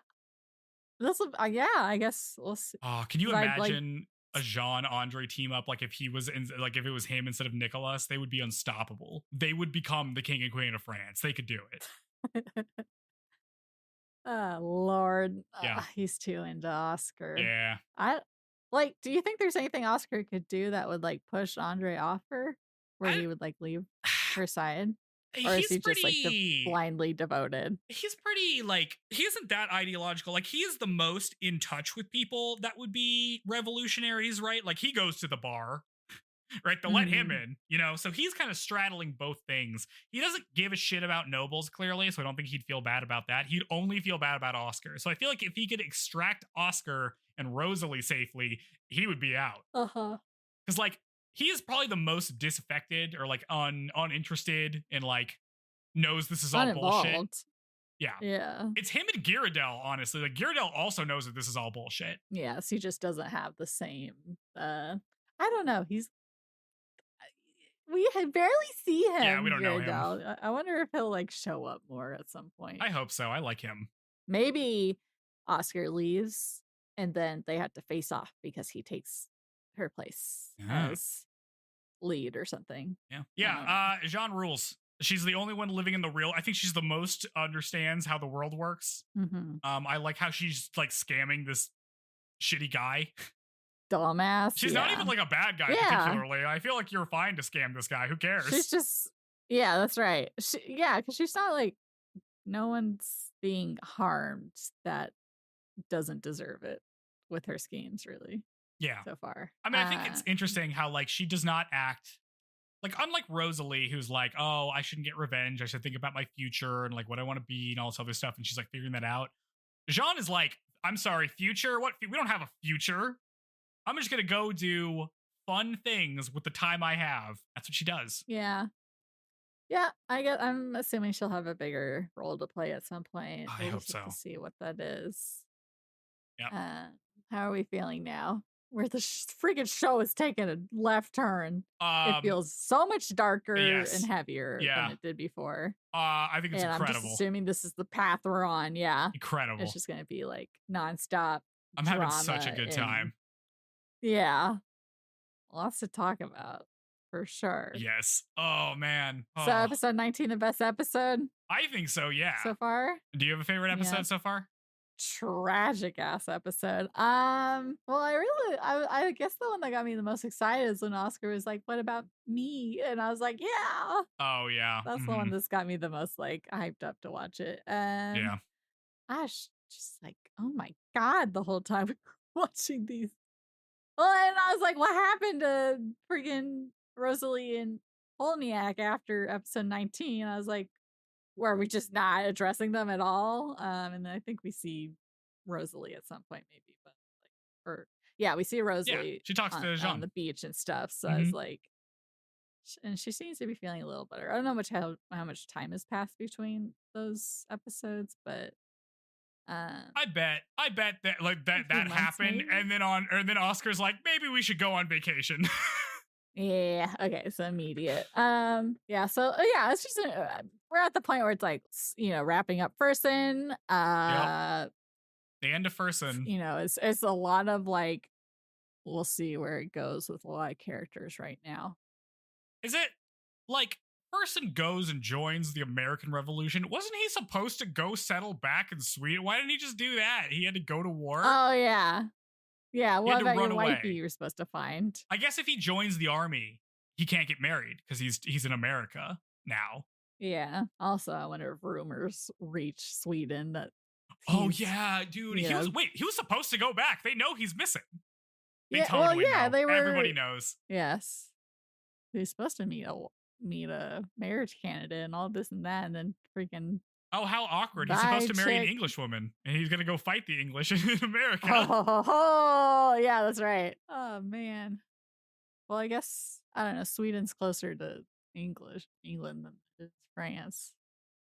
I guess we'll see. Can you imagine a Jeanne-Andre team up? Like if it was him instead of Nicholas, they would be unstoppable. They would become the king and queen of France. They could do it. Oh, Lord. Yeah. He's too into Oscar. Yeah. Do you think there's anything Oscar could do that would like push Andre off her? Where he would like leave her side? Or is he just like blindly devoted? He's pretty like, he isn't that ideological. Like he is the most in touch with people that would be revolutionaries, right? Like he goes to the bar, right? They'll let him in, you know? So he's kind of straddling both things. He doesn't give a shit about nobles, clearly. So I don't think he'd feel bad about that. He'd only feel bad about Oscar. So I feel like if he could extract Oscar and Rosalie safely, he would be out. Because like, he is probably the most disaffected or like uninterested and like knows this is all bullshit. Yeah. It's him and Ghirardelli, honestly. Like Ghirardelli also knows that this is all bullshit. Yes, he just doesn't have the same I don't know. We barely see him. Yeah, we don't know him. I wonder if he'll like show up more at some point. I hope so. I like him. Maybe Oscar leaves and then they have to face off because he takes her place as lead or something. Yeah. Jeanne rules. She's the only one living in the real. I think she's the most understands how the world works. I like how she's like scamming this shitty guy. Dumbass. She's not even like a bad guy particularly. I feel like you're fine to scam this guy. Who cares? She's just, that's right. Because she's not like, no one's being harmed that doesn't deserve it with her schemes, really. Yeah. So far. I mean, I think it's interesting how like she does not act like, unlike Rosalie, who's like, oh, I shouldn't get revenge. I should think about my future and like what I want to be and all this other stuff. And she's like figuring that out. Jeanne is like, I'm sorry, future? What? We don't have a future. I'm just going to go do fun things with the time I have. That's what she does. Yeah. Yeah, I'm assuming she'll have a bigger role to play at some point. I We'll hope just have so. to see what that is. Yeah. How are we feeling now? Where the freaking show is taking a left turn. It feels so much darker and heavier than it did before. I think it's incredible. I'm just assuming this is the path we're on. Yeah. Incredible. It's just going to be like nonstop. I'm having such a good time. Yeah. Lots to talk about for sure. Yes. Oh, man. Oh. So episode 19, the best episode? I think so, yeah. So far? Do you have a favorite episode so far? Tragic ass episode. Well, I guess the one that got me the most excited is when Oscar was like, "What about me?" And I was like, "Yeah." Oh yeah. That's the one that's got me the most like hyped up to watch it. Yeah. Gosh, just like, oh my God, the whole time watching these. Well, and I was like, what happened to friggin' Rosalie and Holniak after episode 19? I was like, were we just not addressing them at all? And I think we see Rosalie at some point, maybe, but we see Rosalie. Yeah, she talks to Jeanne on the beach and stuff. So I was like, and she seems to be feeling a little better. I don't know how much time has passed between those episodes, but I bet that like that happened, maybe? and then Oscar's like, maybe we should go on vacation. Yeah. Okay. So immediate. Yeah. So yeah, it's just we're at the point where it's like, wrapping up Fersen. The end of Fersen. It's a lot of like, we'll see where it goes with a lot of characters right now. Is it like Fersen goes and joins the American Revolution? Wasn't he supposed to go settle back in Sweden? Why didn't he just do that? He had to go to war. Oh yeah. Yeah, what about your wifey you were supposed to find? I guess if he joins the army, he can't get married because he's in America now. Yeah. Also, I wonder if rumors reach Sweden that. Oh yeah, dude. He was supposed to go back. They know he's missing. They know. Everybody knows. Yes. He's supposed to meet a marriage candidate and all this and that, and then freaking. Oh, how awkward. He's supposed to marry an English woman, and he's going to go fight the English in America. Oh, yeah, that's right. Oh, man. Well, I guess, I don't know, Sweden's closer to England than it is France,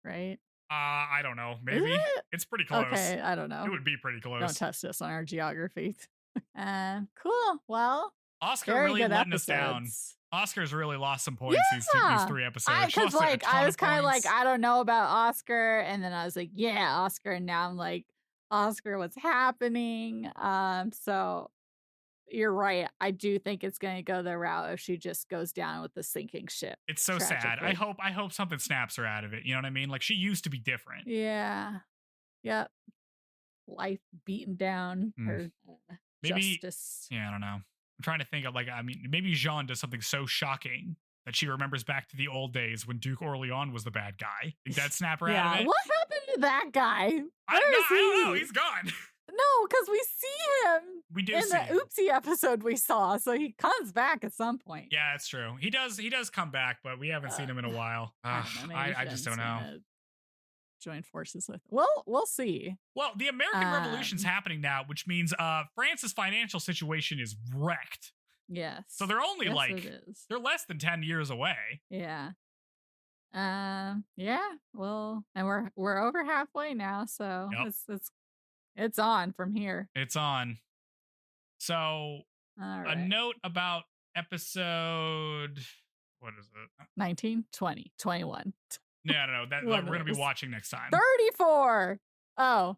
right? I don't know. Maybe. It's pretty close. Okay, I don't know. It would be pretty close. Don't test us on our geography. Cool. Well, Oscar really letting us down. Oscar's really lost some points these 3 episodes. Because I was kind of like, I don't know about Oscar, and then I was like, yeah, Oscar, and now I'm like, Oscar, what's happening? So you're right. I do think it's going to go the route if she just goes down with the sinking ship. It's so sad. I hope something snaps her out of it. You know what I mean? Like she used to be different. Yeah. Yep. Life beaten down her maybe justice. Yeah, I don't know. I'm trying to think of maybe Jeanne does something so shocking that she remembers back to the old days when Duke Orleans was the bad guy. Think that snap her out of it? What happened to that guy? I don't know. He's gone. No, because we see him. We do in see the Oopsie episode we saw, so he comes back at some point. Yeah, that's true. He does come back, but we haven't seen him in a while. I just don't know. Join forces with. Well, we'll see. Well, the American Revolution's happening now, which means France's financial situation is wrecked. Yes. So they're only they're less than 10 years away. Yeah. Yeah. Well, and we're over halfway now, so it's on from here. It's on. So a note about episode, what is it? 19, 20, 21. No. That we're going to be watching next time. 34. Oh.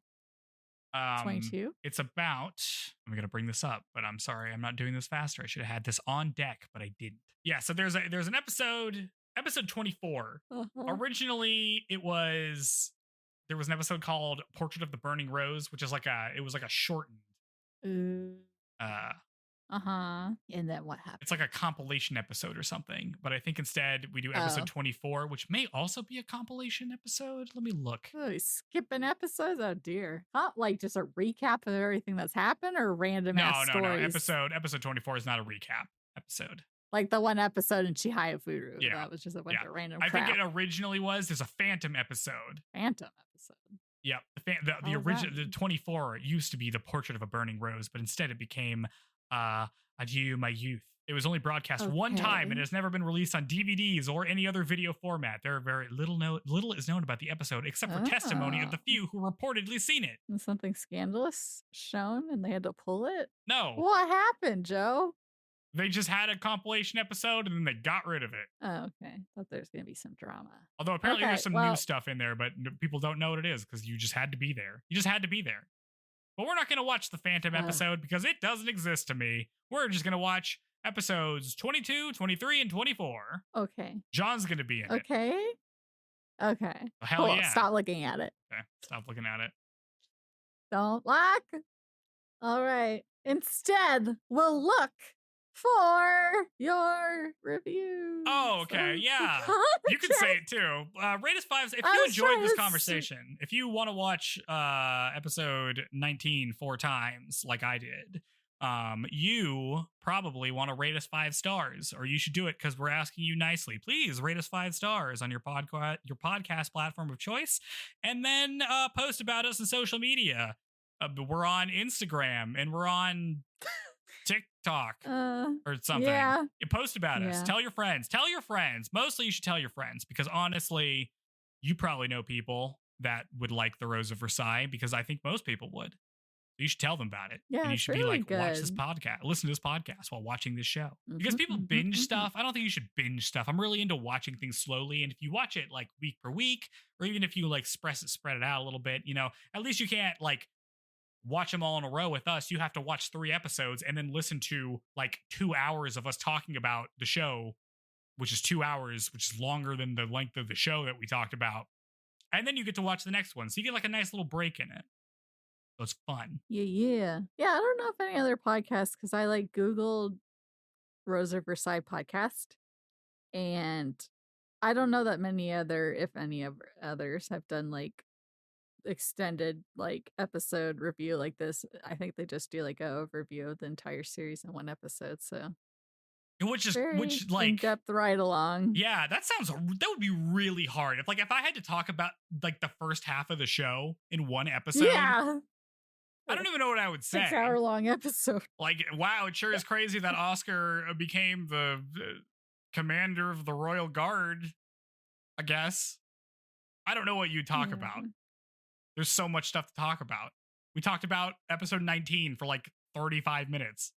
22. It's about, I'm going to bring this up, but I'm sorry, I'm not doing this faster. I should have had this on deck, but I didn't. Yeah, so there's an episode 24. Originally, there was an episode called Portrait of the Burning Rose, which is it was like a shortened And then what happened? It's like a compilation episode or something. But I think instead we do episode 24, which may also be a compilation episode. Let me look. Oh, skipping episodes? Oh dear. Not like just a recap of everything that's happened or random ass stories. Episode 24 is not a recap episode. Like the one episode in Chihaya-Furu. Yeah. That was just a bunch of random crap. I think it originally was. There's a Phantom episode. Yep. The original, the 24 used to be The Portrait of a Burning Rose, but instead it became Adieu, My Youth. It was only broadcast one time and has never been released on DVDs or any other video format. There are very little is known about the episode except for testimony of the few who reportedly seen it. Was something scandalous shown and they had to pull it? No. What happened, Joe? They just had a compilation episode and then they got rid of it. Oh, okay. Thought there's going to be some drama. Although apparently there's some new stuff in there, but people don't know what it is because you just had to be there. You just had to be there. But we're not going to watch the Phantom episode because it doesn't exist to me. We're just going to watch episodes 22, 23, and 24. Okay. John's going to be in it. Okay. Hell yeah. Stop looking at it. Okay. Stop looking at it. Don't look. All right. Instead, we'll look for your reviews. Oh, okay. Yeah. You can say it too. Rate us 5. If you enjoyed this conversation, if you want to watch episode 19 4 times like I did, you probably want to rate us 5 stars, or you should do it because we're asking you nicely. Please rate us 5 stars on your podcast platform of choice, and then post about us on social media. We're on Instagram and we're on TikTok or something. Yeah. You post about us. Tell your friends. Mostly you should tell your friends because honestly, you probably know people that would like the Rose of Versailles because I think most people would. You should tell them about it. Yeah, and you should be like, watch this podcast, listen to this podcast while watching this show. Because people binge stuff. I don't think you should binge stuff. I'm really into watching things slowly. And if you watch it like week per week, or even if you like spread it out a little bit, at least you can't like watch them all in a row with us. You have to watch 3 episodes and then listen to like 2 hours of us talking about the show, which is 2 hours, which is longer than the length of the show that we talked about. And then you get to watch the next one. So you get like a nice little break in it. So it's fun. Yeah. I don't know if any other podcasts, because I like Googled Rose of Versailles podcast, and I don't know that many other, if any of others, have done like extended like episode review like this. I think they just do like an overview of the entire series in one episode. So which in depth right along. Yeah, that would be really hard. If I had to talk about like the first half of the show in one episode. Yeah. I don't even know what I would say. 6-hour long episode. Like, wow, it sure is crazy that Oscar became the commander of the Royal Guard, I guess. I don't know what you talk about. There's so much stuff to talk about. We talked about episode 19 for like 35 minutes.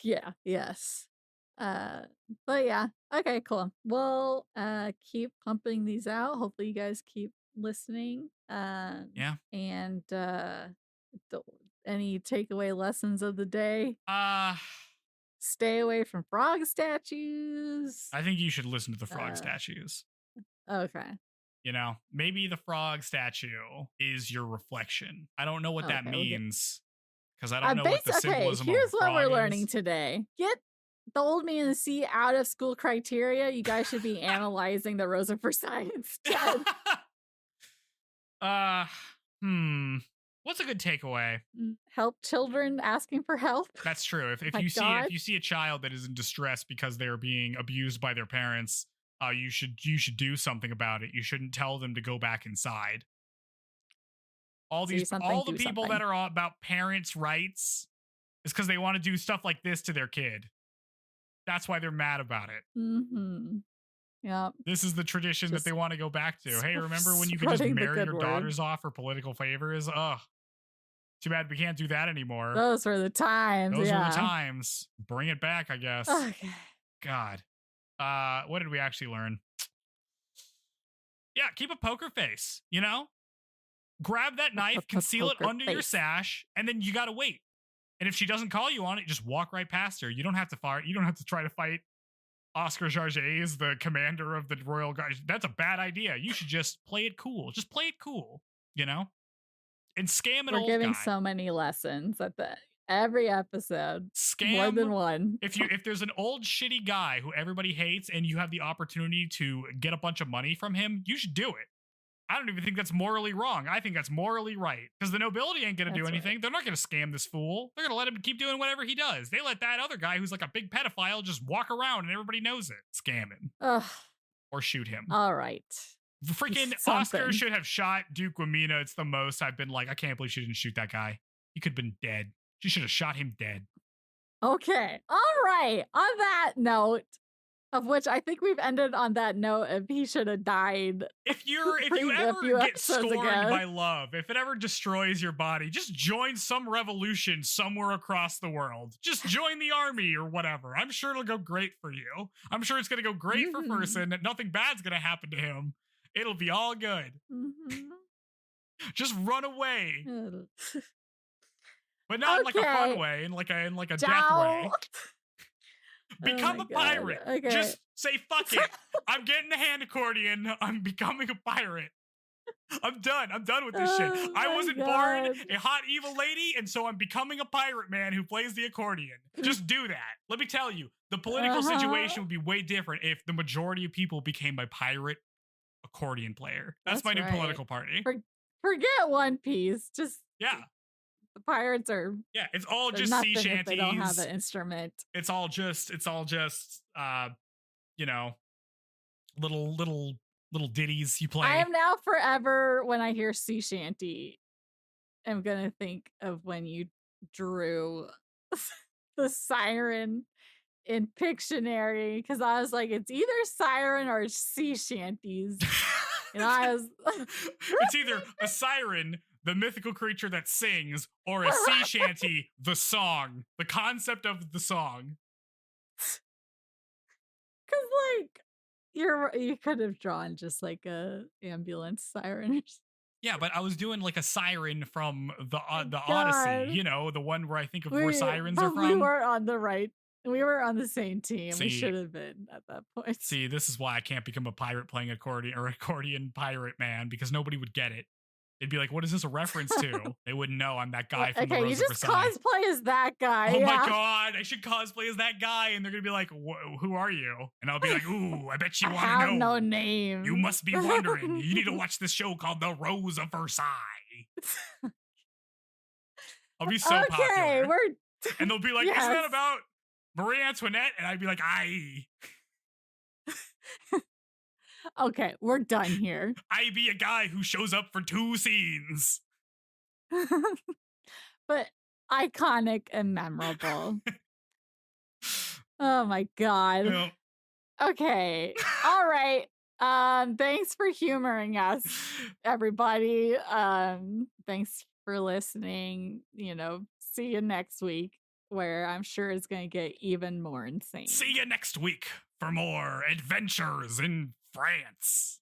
Yeah, yes. But yeah, okay, cool. We'll keep pumping these out. Hopefully you guys keep listening. Yeah. And any takeaway lessons of the day? Stay away from frog statues. I think you should listen to the frog statues. Okay. Maybe the frog statue is your reflection. I don't know what that means because I don't know what the symbolism of here's a frog what we're is. learning today. Get the old man in the sea out of school criteria. You guys should be analyzing the Rose of Versailles instead. What's a good takeaway? Help children asking for help. That's true. If you see a child that is in distress because they are being abused by their parents, you should do something about it. You shouldn't tell them to go back inside. All the people that are all about parents' rights is because they want to do stuff like this to their kid. That's why they're mad about it. Yeah. This is the tradition that they want to go back to. Hey, remember when you could just marry your daughters off for political favors? Ugh. Too bad we can't do that anymore. Those were the times. Those were the times. Bring it back, I guess. Okay. God. What did we actually learn? Yeah, keep a poker face, Grab that knife, conceal it under your sash, and then you gotta wait. And if she doesn't call you on it, just walk right past her. You don't have to fire. You don't have to try to fight Oscar Jarges, the commander of the Royal Guard. That's a bad idea. You should just play it cool. Just play it cool, and scam an old guy. We're giving so many lessons at the Every episode. Scam. More than one. If there's an old shitty guy who everybody hates and you have the opportunity to get a bunch of money from him, you should do it. I don't even think that's morally wrong. I think that's morally right. Because the nobility ain't going to do anything. Right. They're not going to scam this fool. They're going to let him keep doing whatever he does. They let that other guy who's like a big pedophile just walk around and everybody knows it. Scam him. Ugh. Or shoot him. All right. Freaking Oscar should have shot Duke Wamina. It's the most I've been like, I can't believe she didn't shoot that guy. He could have been dead. She should have shot him dead. Okay. All right. On that note, of which I think we've ended on that note if he should have died. If you ever get scorned by love, if it ever destroys your body, just join some revolution somewhere across the world. Just join the army or whatever. I'm sure it'll go great for you. I'm sure it's going to go great for Fersen. Nothing bad's going to happen to him. It'll be all good. Just run away. But not in like a fun way, in like a death way. Become a pirate. Okay. Just say, fuck it. I'm getting the hand accordion. I'm becoming a pirate. I'm done. I'm done with this shit. I wasn't born a hot, evil lady, and so I'm becoming a pirate man who plays the accordion. Just do that. Let me tell you, the political situation would be way different if the majority of people became a pirate accordion player. That's my new political party. Forget One Piece. Just... Yeah. The pirates are it's all just sea shanties. They don't have an instrument. It's all just you know, little ditties you play. I am now forever, when I hear sea shanty, I'm gonna think of when you drew the siren in Pictionary, because I was like, it's either siren or sea shanties. And I was it's either a siren, the mythical creature that sings, or a sea shanty, the song, the concept of the song. Because like you could have drawn just like a ambulance siren. Yeah, but I was doing like a siren from the Odyssey, you know, the one where I think of where sirens are from. We were on the right. We were on the same team. We should have been at that point. See, this is why I can't become a pirate playing accordion pirate man, because nobody would get it. They'd be like, what is this a reference to? They wouldn't know I'm that guy from the Rose of Versailles. Okay, you just cosplay as that guy. Oh my God, I should cosplay as that guy. And they're going to be like, who are you? And I'll be like, ooh, I bet you want to know. I have no name. You must be wondering. You need to watch this show called The Rose of Versailles. I'll be so popular. And they'll be like, isn't that about Marie Antoinette? And I'd be like, aye. Okay, we're done here. I be a guy who shows up for 2 scenes. But iconic and memorable. Oh my God. Yeah. Okay. All right. Thanks for humoring us, everybody. Thanks for listening. You know, see you next week, where I'm sure it's going to get even more insane. See you next week for more adventures in France.